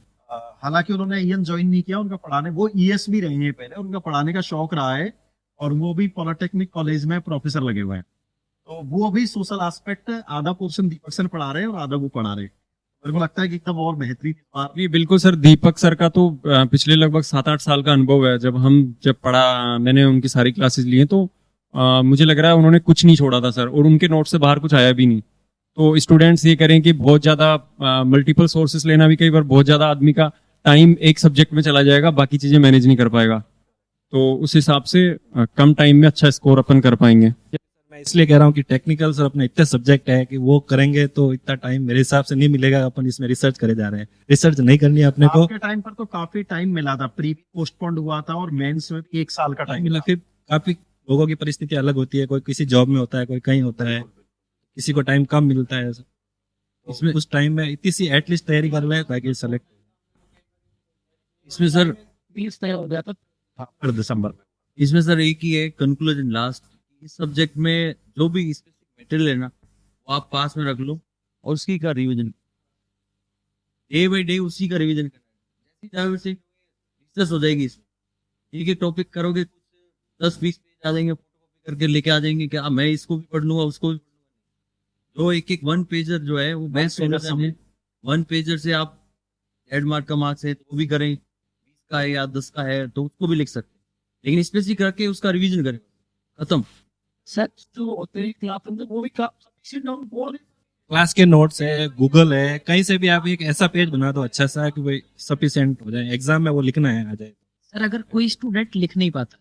हालांकि उन्होंने ईएन ज्वाइन नहीं किया, उनका पढ़ाने, वो ईएस भी रहे हैं पहले, उनका पढ़ाने का शौक रहा है और वो भी पॉलिटेक्निक कॉलेज में प्रोफेसर लगे हुए हैं। तो वो अभी सोशल एस्पेक्ट आधा पोर्शन दीपक सर पढ़ा रहे हैं और आधा वो पढ़ा रहे हैं। मेरे को लगता है कि एकदम और बेहतरीन बात। नहीं बिल्कुल सर, दीपक सर का तो पिछले लगभग 7-8 साल का अनुभव है। जब पढ़ा, मैंने उनकी सारी क्लासेस ली हैं तो मुझे लग रहा है उन्होंने कुछ नहीं छोड़ा था सर, और उनके नोट से बाहर कुछ आया भी नहीं। तो स्टूडेंट्स ये करें कि बहुत ज्यादा मल्टीपल सोर्सेस लेना भी, कई बार बहुत ज्यादा आदमी का टाइम एक सब्जेक्ट में चला जाएगा, बाकी चीजें मैनेज नहीं कर पाएगा। तो उस हिसाब से कम टाइम में अच्छा स्कोर अपन कर पाएंगे। मैं इसलिए कह रहा हूँ कि टेक्निकल सर अपने इतने सब्जेक्ट है कि वो करेंगे तो इतना टाइम मेरे हिसाब से नहीं मिलेगा। अपन इसमें रिसर्च करे जा रहे हैं, रिसर्च नहीं करनी है अपने को। आपके टाइम पर तो काफी टाइम मिला था, प्री पोस्टपोन्ड हुआ था और मेंस में भी 1 साल का टाइम मिला। फिर काफी लोगों की परिस्थिति अलग होती है, कोई किसी जॉब में होता है, कोई कहीं होता है, किसी को टाइम कम मिलता है। इसमें उस टाइम में इतनी सी एटलीस्ट तैयारी कर ले ताकि सेलेक्ट। इसमें सर 20 तय हो गया था। फिर दिसंबर में। इसमें सर एक ही है कंक्लूजन लास्ट, इस सब्जेक्ट में जो भी स्पेसिफिक मटेरियल है ना वो आप पास में रख लो और उसकी का रिवीजन डे बाई डे, उसी का रिवीजन करना। जैसे वैसे रिसर्च हो जाएगी इसमें। एक एक टॉपिक करोगे 10-20 पेज आ जाएंगे, फोटोकॉपी करके लेके आ जाएंगे कि मैं इसको भी पढ़ लूंगा उसको भी पढ़ लूंगा। जो एक 1 पेजर जो है वो बेस्ट सोल्यूशन है। 1 पेजर से आप 1.5 मार्क का मार्क्स है तो वो भी करें, 20 का है या 10 का है तो उसको भी लिख सकते हैं, लेकिन स्पेसिफिक करके उसका रिवीजन करें, खत्म। सर जो अतिरिक्त क्लास में वो भी क्लास के नोट्स है, गूगल है, कहीं से भी आप एक ऐसा पेज बना दो अच्छा सा कि भाई सफिशिएंट हो जाए, एग्जाम में वो लिखना है आ जाए। सर अगर कोई स्टूडेंट लिख नहीं पाता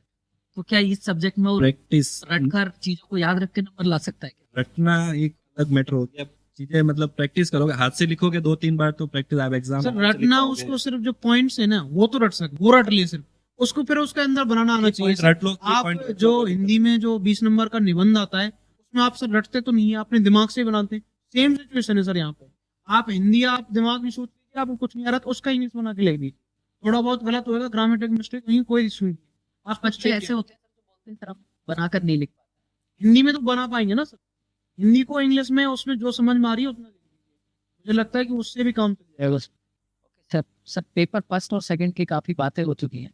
तो क्या इस सब्जेक्ट में वो प्रैक्टिस रटकर चीजों को याद रख के नंबर ला सकता है? रटना एक अलग मैटर हो गया। चीजें मतलब प्रैक्टिस करोगे, हाथ से लिखोगे 2-3 बार तो प्रैक्टिस आप एग्जाम सर रटना, उसको सिर्फ जो पॉइंट्स है ना वो तो रट सके, वो रट ले सिर्फ, उसको फिर उसके अंदर बनाना आना चाहिए। रट लो। आप जो हिंदी में जो 20 नंबर का निबंध आता है उसमें आप सर रटते तो नहीं है, अपने दिमाग से ही बनाते हैं। सेम सिचुएशन है सर यहाँ पे। आप हिंदी आप दिमाग में सोच लीजिए, आपको कुछ नहीं आ रहा तो उसका इंग्लिश बना के लिख दीजिए। थोड़ा बहुत गलत होगा, ग्रामेटिक मिस्टेक नहीं, कोई इशू नहीं। आप बच्चे ऐसे होते हैं सर जो बोलते हैं सर हम बनाकर नहीं लिख पाते। हिंदी में तो बना पाएंगे ना सर, हिंदी को इंग्लिश में उसमें जो समझ में आ रही है उतना लिख दीजिए। मुझे लगता है कि उससे भी काम चल जाएगा। सर पेपर फर्स्ट और सेकंड की काफी बातें हो चुकी हैं,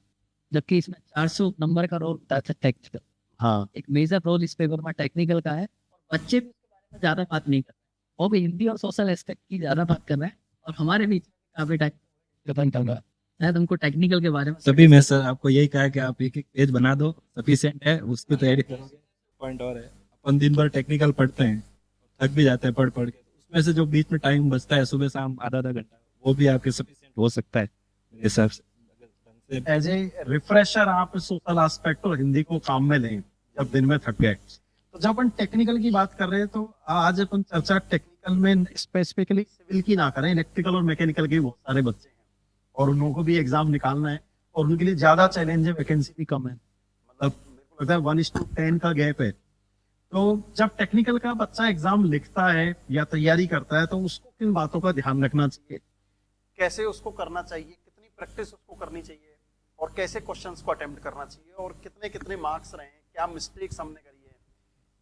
जबकि इसमें 400 नंबर का रोल होता है टेक्निकल। हाँ, एक मेजर रोल इस पेपर में टेक्निकल का है और बच्चे भी इसके बारे में ज्यादा बात नहीं कर रहे हैं। वो भी हिंदी और सोशल एस्पेक्ट की ज्यादा बात कर रहे हैं और हमारे बीच काफी टाइम शायद हमको टेक्निकल के बारे में तभी मैं सर आपको यही कहा कि आप एक एक पेज बना दो, सफिशिएंट है, उसकी तैयारी करोगे। पॉइंट और है, अपन दिन भर टेक्निकल पढ़ते हैं, थक भी जाते हैं पढ़ पढ़ के, उसमें से जो बीच में टाइम बचता है सुबह शाम आधा आधा घंटा, वो भी आपके सफिशिएंट हो सकता है मेरे हिसाब से। एज ए रिफ्रेशर आप सोशल एस्पेक्ट और हिंदी को काम में लें जब दिन में थक गए। तो जब अपन टेक्निकल की बात कर रहे हैं तो आज अपन चर्चा टेक्निकल में स्पेसिफिकली सिविल की ना करें, इलेक्ट्रिकल और मैकेनिकल के बहुत सारे बच्चे हैं और उन लोगों को भी एग्जाम निकालना है और उनके लिए ज्यादा चैलेंज है, वैकेंसी भी कम है, मतलब मेरे को लगता है 1:10 का गैप है। तो जब टेक्निकल का बच्चा एग्जाम लिखता है या तैयारी करता है तो उसको किन बातों का ध्यान रखना चाहिए, कैसे उसको करना चाहिए, कितनी प्रैक्टिस उसको करनी चाहिए और कैसे क्वेश्चंस को अटेम्प्ट करना चाहिए और कितने कितने मार्क्स रहे, क्या मिस्टेक्स हमने करी है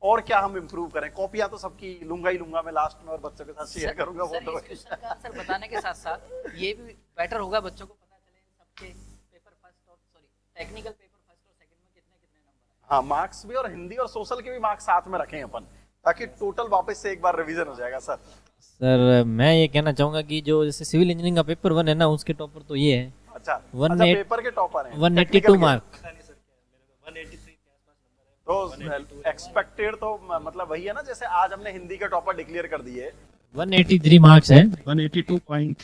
और क्या हम इम्प्रूव करें। कॉपियां तो सबकी लूंगा ही लूंगा मैं लास्ट में और बच्चों के साथ शेयर करूंगा वो तो। क्वेश्चन का आंसर बताने के साथ साथ ये भी बेटर होगा बच्चों को पता चले सबके पेपर फर्स्ट और टेक्निकल पेपर फर्स्ट और सेकंड में कितने कितने नंबर हाँ, मार्क्स भी और हिंदी और सोशल के भी मार्क्स साथ में रखें अपन, ताकि टोटल वापस से एक बार रिवीजन हो जाएगा। सर मैं ये कहना चाहूँगा कि जो जैसे सिविल इंजीनियरिंग का पेपर 1 है ना, उसके टॉपर तो ये है अच्छा, 180 पेपर के टॉपर हैं 182 मार्क। तो एक्सपेक्टेड तो मतलब वही है ना, जैसे आज हमने हिंदी का टॉपर डिक्लेयर कर दिए 183 मार्क्स है। 182.5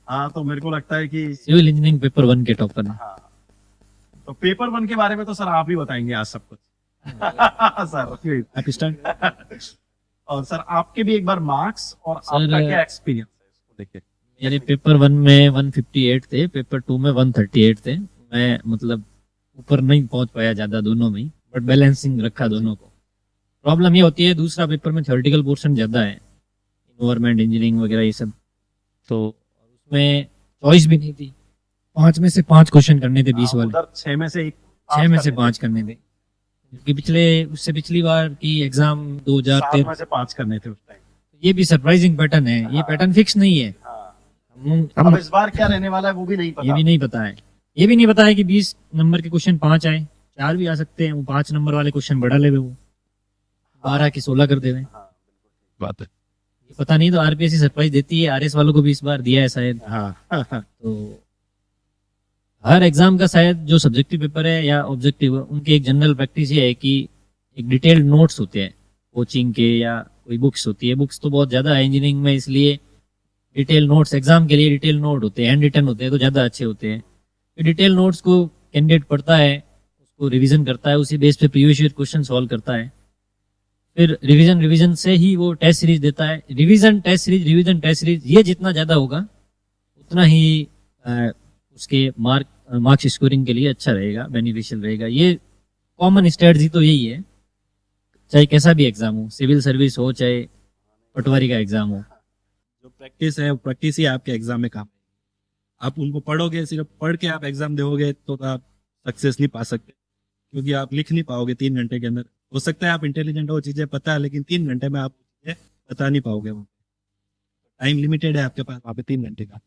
हाँ तो मेरे को लगता है कि सिविल इंजीनियरिंग पेपर 1 के टॉपर है। हाँ, तो पेपर 1 के बारे में तो सर आप ही बताएंगे आज सब कुछ। सर आप स्टार्ट। और सर आपके भी एक बार मार्क्स और सर, आपका क्या एक्सपीरियंस है इसको लेके। मेरे पेपर 1 में 158 थे, पेपर 2 में 138 थे। मैं मतलब ऊपर नहीं पहुंच पाया ज्यादा दोनों में, बट बैलेंसिंग रखा दोनों को। प्रॉब्लम ये होती है दूसरा पेपर में थ्योरेटिकल पोर्शन ज्यादा है, इन्वायरमेंट इंजीनियरिंग वगैरह ये सब, तो उसमें चॉइस भी नहीं थी। 5 में से 5 क्वेश्चन करने थे 20 वाले, उधर 6 में से 6 में से 5 करने थे, क्योंकि उससे पिछली बार की एग्जाम 2013 में से 5 करने थे उस टाइम। ये भी सरप्राइजिंग पैटर्न है, ये पैटर्न फिक्स नहीं है। अब इस बार क्या रहने वाला है वो भी नहीं पता। ये भी नहीं पता है, ये भी नहीं पता है कि 20 नंबर के क्वेश्चन 5 आए, 4 भी आ सकते हैं। वो 5 नंबर वाले क्वेश्चन बढ़ा ले वो 12 की 16 कर देवे। बात है, ये पता नहीं, तो आरपीएससी सरप्राइज देती है। आरएस वालों को भी इस बार दिया है शायद। तो हर एग्जाम का शायद जो सब्जेक्टिव पेपर है या ऑब्जेक्टिव, उनकी एक जनरल प्रैक्टिस ये है कि एक डिटेल्ड नोट्स होते हैं कोचिंग के, या कोई बुक्स होती है। बुक्स तो बहुत ज्यादा है इंजीनियरिंग में, इसलिए डिटेल नोट्स एग्जाम के लिए डिटेल नोट होते हैं, हैंड रिटन होते हैं, तो ज़्यादा अच्छे होते हैं। डिटेल नोट्स को कैंडिडेट पढ़ता है, उसको रिवीजन करता है, उसी बेस पे प्रीवियस ईयर क्वेश्चन सॉल्व करता है। फिर रिवीजन से ही वो टेस्ट सीरीज देता है। रिवीजन टेस्ट सीरीज ये जितना ज़्यादा होगा उतना ही उसके मार्क्स स्कोरिंग के लिए अच्छा रहेगा, बेनिफिशियल रहेगा। ये कॉमन स्ट्रेटजी तो यही है, चाहे कैसा भी एग्जाम हो, सिविल सर्विस हो चाहे पटवारी का एग्जाम हो। जो प्रैक्टिस है वो प्रैक्टिस ही आपके एग्जाम में काम। आप उनको पढ़ोगे, सिर्फ पढ़ के आप एग्जाम दोगे तो आप सक्सेस नहीं पा सकते, क्योंकि आप लिख नहीं पाओगे 3 घंटे के अंदर। हो सकता है आप इंटेलिजेंट हो, चीजें पता है, लेकिन 3 घंटे में आप चीजें बता नहीं पाओगे। वो टाइम लिमिटेड है आपके पास वहाँ पे 3 घंटे का।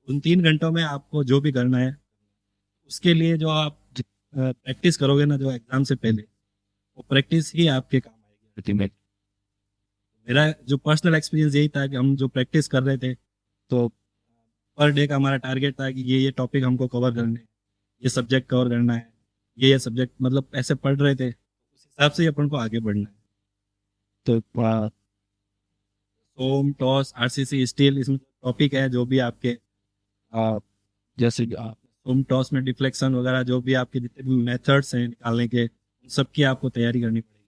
उन 3 घंटों में आपको जो भी करना है, उसके लिए जो आप प्रैक्टिस करोगे ना, जो एग्जाम से पहले, वो प्रैक्टिस ही आपके काम आएगी अल्टीमेट। मेरा जो पर्सनल एक्सपीरियंस यही था कि हम जो प्रैक्टिस कर रहे थे, तो पर डे का हमारा टारगेट था कि ये टॉपिक हमको कवर करने, ये सब्जेक्ट कवर करना है, ये सब्जेक्ट, मतलब ऐसे पढ़ रहे थे, उस हिसाब से ही अपन को आगे बढ़ना है। तो सोम, टॉस, आरसीसी, स्टील, इसमें टॉपिक है जो भी आपके जैसे सोम टॉस में डिफ्लेक्शन वगैरह, जो भी आपके जितने भी मेथड्स हैं निकालने के, उन सबकी आपको तैयारी करनी पड़ेगी।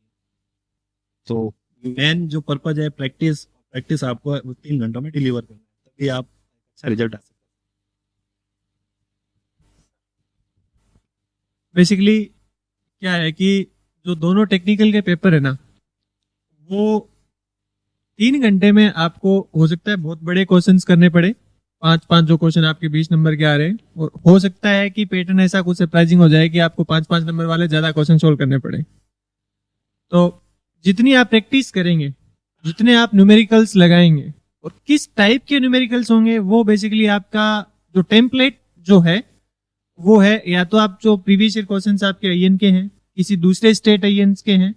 तो मेन जो पर्पज है प्रैक्टिस आपको 3 घंटों में डिलीवर करना है, तभी आप अच्छा रिजल्ट आ सकते हैं। बेसिकली क्या है कि जो दोनों टेक्निकल के पेपर है ना, वो 3 घंटे में आपको हो सकता है बहुत बड़े क्वेश्चंस करने पड़े, 5 जो क्वेश्चन आपके 20 नंबर के आ रहे हैं, और हो सकता है कि पैटर्न ऐसा कुछ सरप्राइजिंग हो जाए कि आपको 5 नंबर वाले ज्यादा क्वेश्चन सोल्व करने पड़े। तो जितनी आप प्रैक्टिस करेंगे, जितने आप न्यूमेरिकल्स लगाएंगे, और किस टाइप के न्यूमेरिकल्स होंगे, वो बेसिकली आपका जो टेम्पलेट जो है वो है, या तो आप जो प्रीवियस ईयर क्वेश्चंस आपके आईएन के हैं, किसी दूसरे स्टेट आईएन के हैं,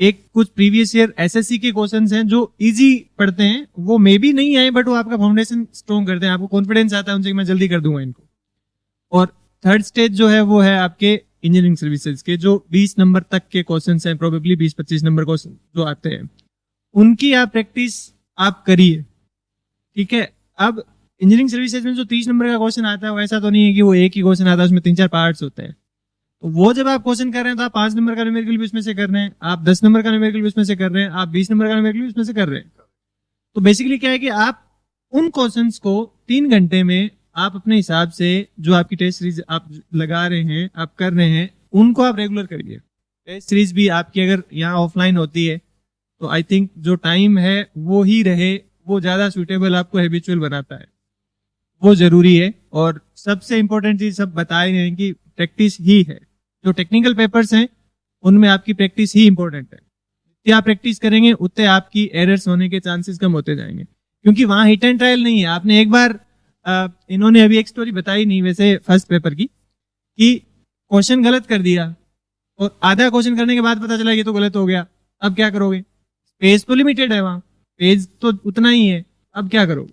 एक कुछ प्रीवियस ईयर एसएससी के क्वेश्चंस हैं जो इजी पढ़ते हैं, वो मे बी नहीं आए बट वो आपका फाउंडेशन स्ट्रॉन्ग करते हैं, आपको कॉन्फिडेंस आता है उनसे कि मैं जल्दी कर दूंगा इनको। और थर्ड स्टेज जो है वो है आपके इंजीनियरिंग सर्विसेज के, जो 20 नंबर तक के क्वेश्चंस हैं, प्रोबेबली 20-25 नंबर क्वेश्चन जो आते हैं, उनकी आप प्रैक्टिस आप करिए, ठीक है। अब इंजीनियरिंग सर्विसेज में जो 30 नंबर का क्वेश्चन आता है वो ऐसा तो नहीं है कि वो एक ही क्वेश्चन आता है, उसमें 3-4 पार्ट्स होते हैं। तो वो जब आप क्वेश्चन कर रहे हैं तो आप 5 नंबर का न्यूमेरिकल भी उसमें से कर रहे हैं, आप 10 नंबर का न्यूमेरिकल भी उसमें से कर रहे हैं, आप 20 नंबर का न्यूमेरिकल भी उसमें से कर रहे हैं। तो बेसिकली क्या है कि आप उन क्वेश्चंस को 3 घंटे में आप अपने हिसाब से जो आपकी टेस्ट सीरीज आप लगा रहे हैं, आप कर रहे हैं, उनको आप रेगुलर करिए। टेस्ट सीरीज भी आपकी अगर यहाँ ऑफलाइन होती है तो आई थिंक जो टाइम है वो ही रहे, वो ज़्यादा सूटेबल आपको हैबिचुअल बनाता है, वो जरूरी है। और सबसे इंपॉर्टेंट चीज सब बता ही रहे हैं कि प्रैक्टिस ही है। जो टेक्निकल पेपर्स हैं उनमें आपकी प्रैक्टिस ही इंपॉर्टेंट है। जितनी आप प्रैक्टिस करेंगे उतने आपकी एरर्स होने के चांसेस कम होते जाएंगे, क्योंकि वहां हिट एंड ट्रायल नहीं है। आपने एक बार इन्होंने अभी एक स्टोरी बताई नहीं वैसे फर्स्ट पेपर की, कि क्वेश्चन गलत कर दिया और आधा क्वेश्चन करने के बाद पता चला ये तो गलत हो गया, अब क्या करोगे? पेज तो लिमिटेड है, वहां पेज तो उतना ही है, अब क्या करोगे?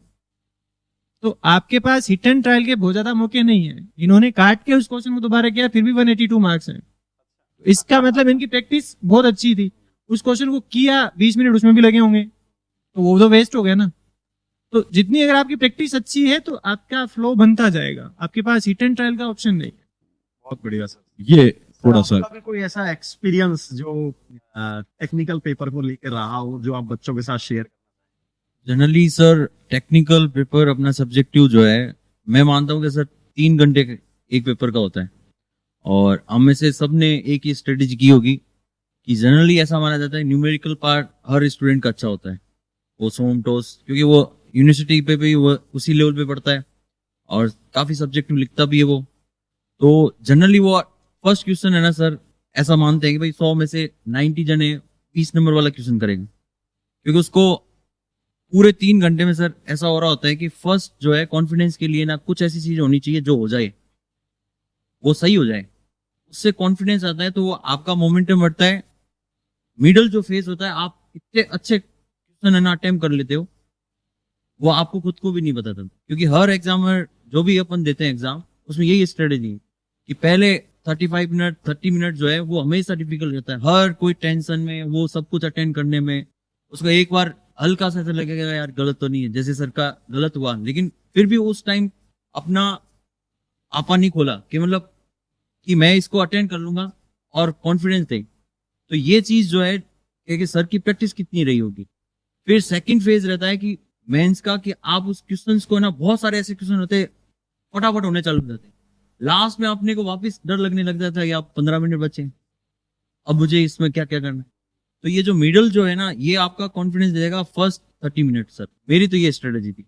तो आपके पास हिट एंड ट्रायल के बहुत ज्यादा मौके नहीं है। इन्होंने काट के उस क्वेश्चन को दोबारा किया, फिर भी 182 मार्क्स हैं। इसका मतलब इनकी प्रैक्टिस बहुत अच्छी थी। उस क्वेश्चन को किया, 20 मिनट उसमें भी लगे होंगे, तो वो तो वेस्ट हो गया ना। तो जितनी अगर आपकी प्रैक्टिस अच्छी है तो आपका फ्लो बनता जाएगा, आपके पास हिट एंड ट्रायल का ऑप्शन नहीं है। बहुत बढ़िया सर। ये थोड़ा सा आपका भी कोई ऐसा एक्सपीरियंस जो टेक्निकल पेपर को लेकर रहा हो जो आप बच्चों के साथ share? Generally sir technical paper अपना सब्जेक्टिव जो है, मैं मानता हूँ कि सर 3 घंटे एक पेपर का होता है, और हम में से सबने एक ही स्ट्रेटेजी की होगी कि जनरली ऐसा माना जाता है न्यूमेरिकल पार्ट हर स्टूडेंट का अच्छा होता है, वो सोम टोस, क्योंकि वो यूनिवर्सिटी पे भी वो उसी लेवल पे पढ़ता है और काफ़ी सब्जेक्टिव लिखता भी है वो। तो जनरली वो फर्स्ट क्वेश्चन है ना सर, ऐसा मानते हैं कि भाई 100 में से 90 जने 20 नंबर वाला क्वेश्चन करेंगे, क्योंकि उसको पूरे 3 घंटे में सर ऐसा हो रहा होता है कि फर्स्ट जो है कॉन्फिडेंस के लिए ना कुछ ऐसी चीज होनी चाहिए जो हो जाए, वो सही हो जाए, उससे कॉन्फिडेंस आता है, तो वो आपका मोमेंटम बढ़ता है। मिडल जो फेज होता है, आप इतने अच्छे क्वेश्चन है ना अटेम्प्ट कर लेते हो, वो आपको खुद को भी नहीं पता था, क्योंकि हर एग्जामर जो भी अपन देते हैं एग्जाम, उसमें यही स्ट्रेटेजी है कि पहले 35 मिनट 30 मिनट जो है वो हमेशा डिफिकल्ट रहता है, हर कोई टेंशन में, वो सब कुछ अटेंड करने में उसको एक बार हल्का सा ऐसा लगेगा यार गलत तो नहीं है, जैसे सर का गलत हुआ, लेकिन फिर भी उस टाइम अपना आपा नहीं खोला कि मतलब कि मैं इसको अटेंड कर लूंगा, और कॉन्फिडेंस थे। तो ये चीज जो है कि सर की प्रैक्टिस कितनी रही होगी। फिर सेकंड फेज रहता है कि मेंस का, कि आप उस क्वेश्चंस को ना, बहुत सारे ऐसे क्वेश्चन होते फटाफट होने चालू हो जाते, लास्ट में अपने को वापस डर लगने लग जाता है कि आप 15 मिनट बचे, अब मुझे इसमें क्या क्या करना है। तो ये जो मिडल जो है ना, ये आपका कॉन्फिडेंस देगा फर्स्ट 30 मिनट सर, मेरी तो ये स्ट्रेटेजी थी।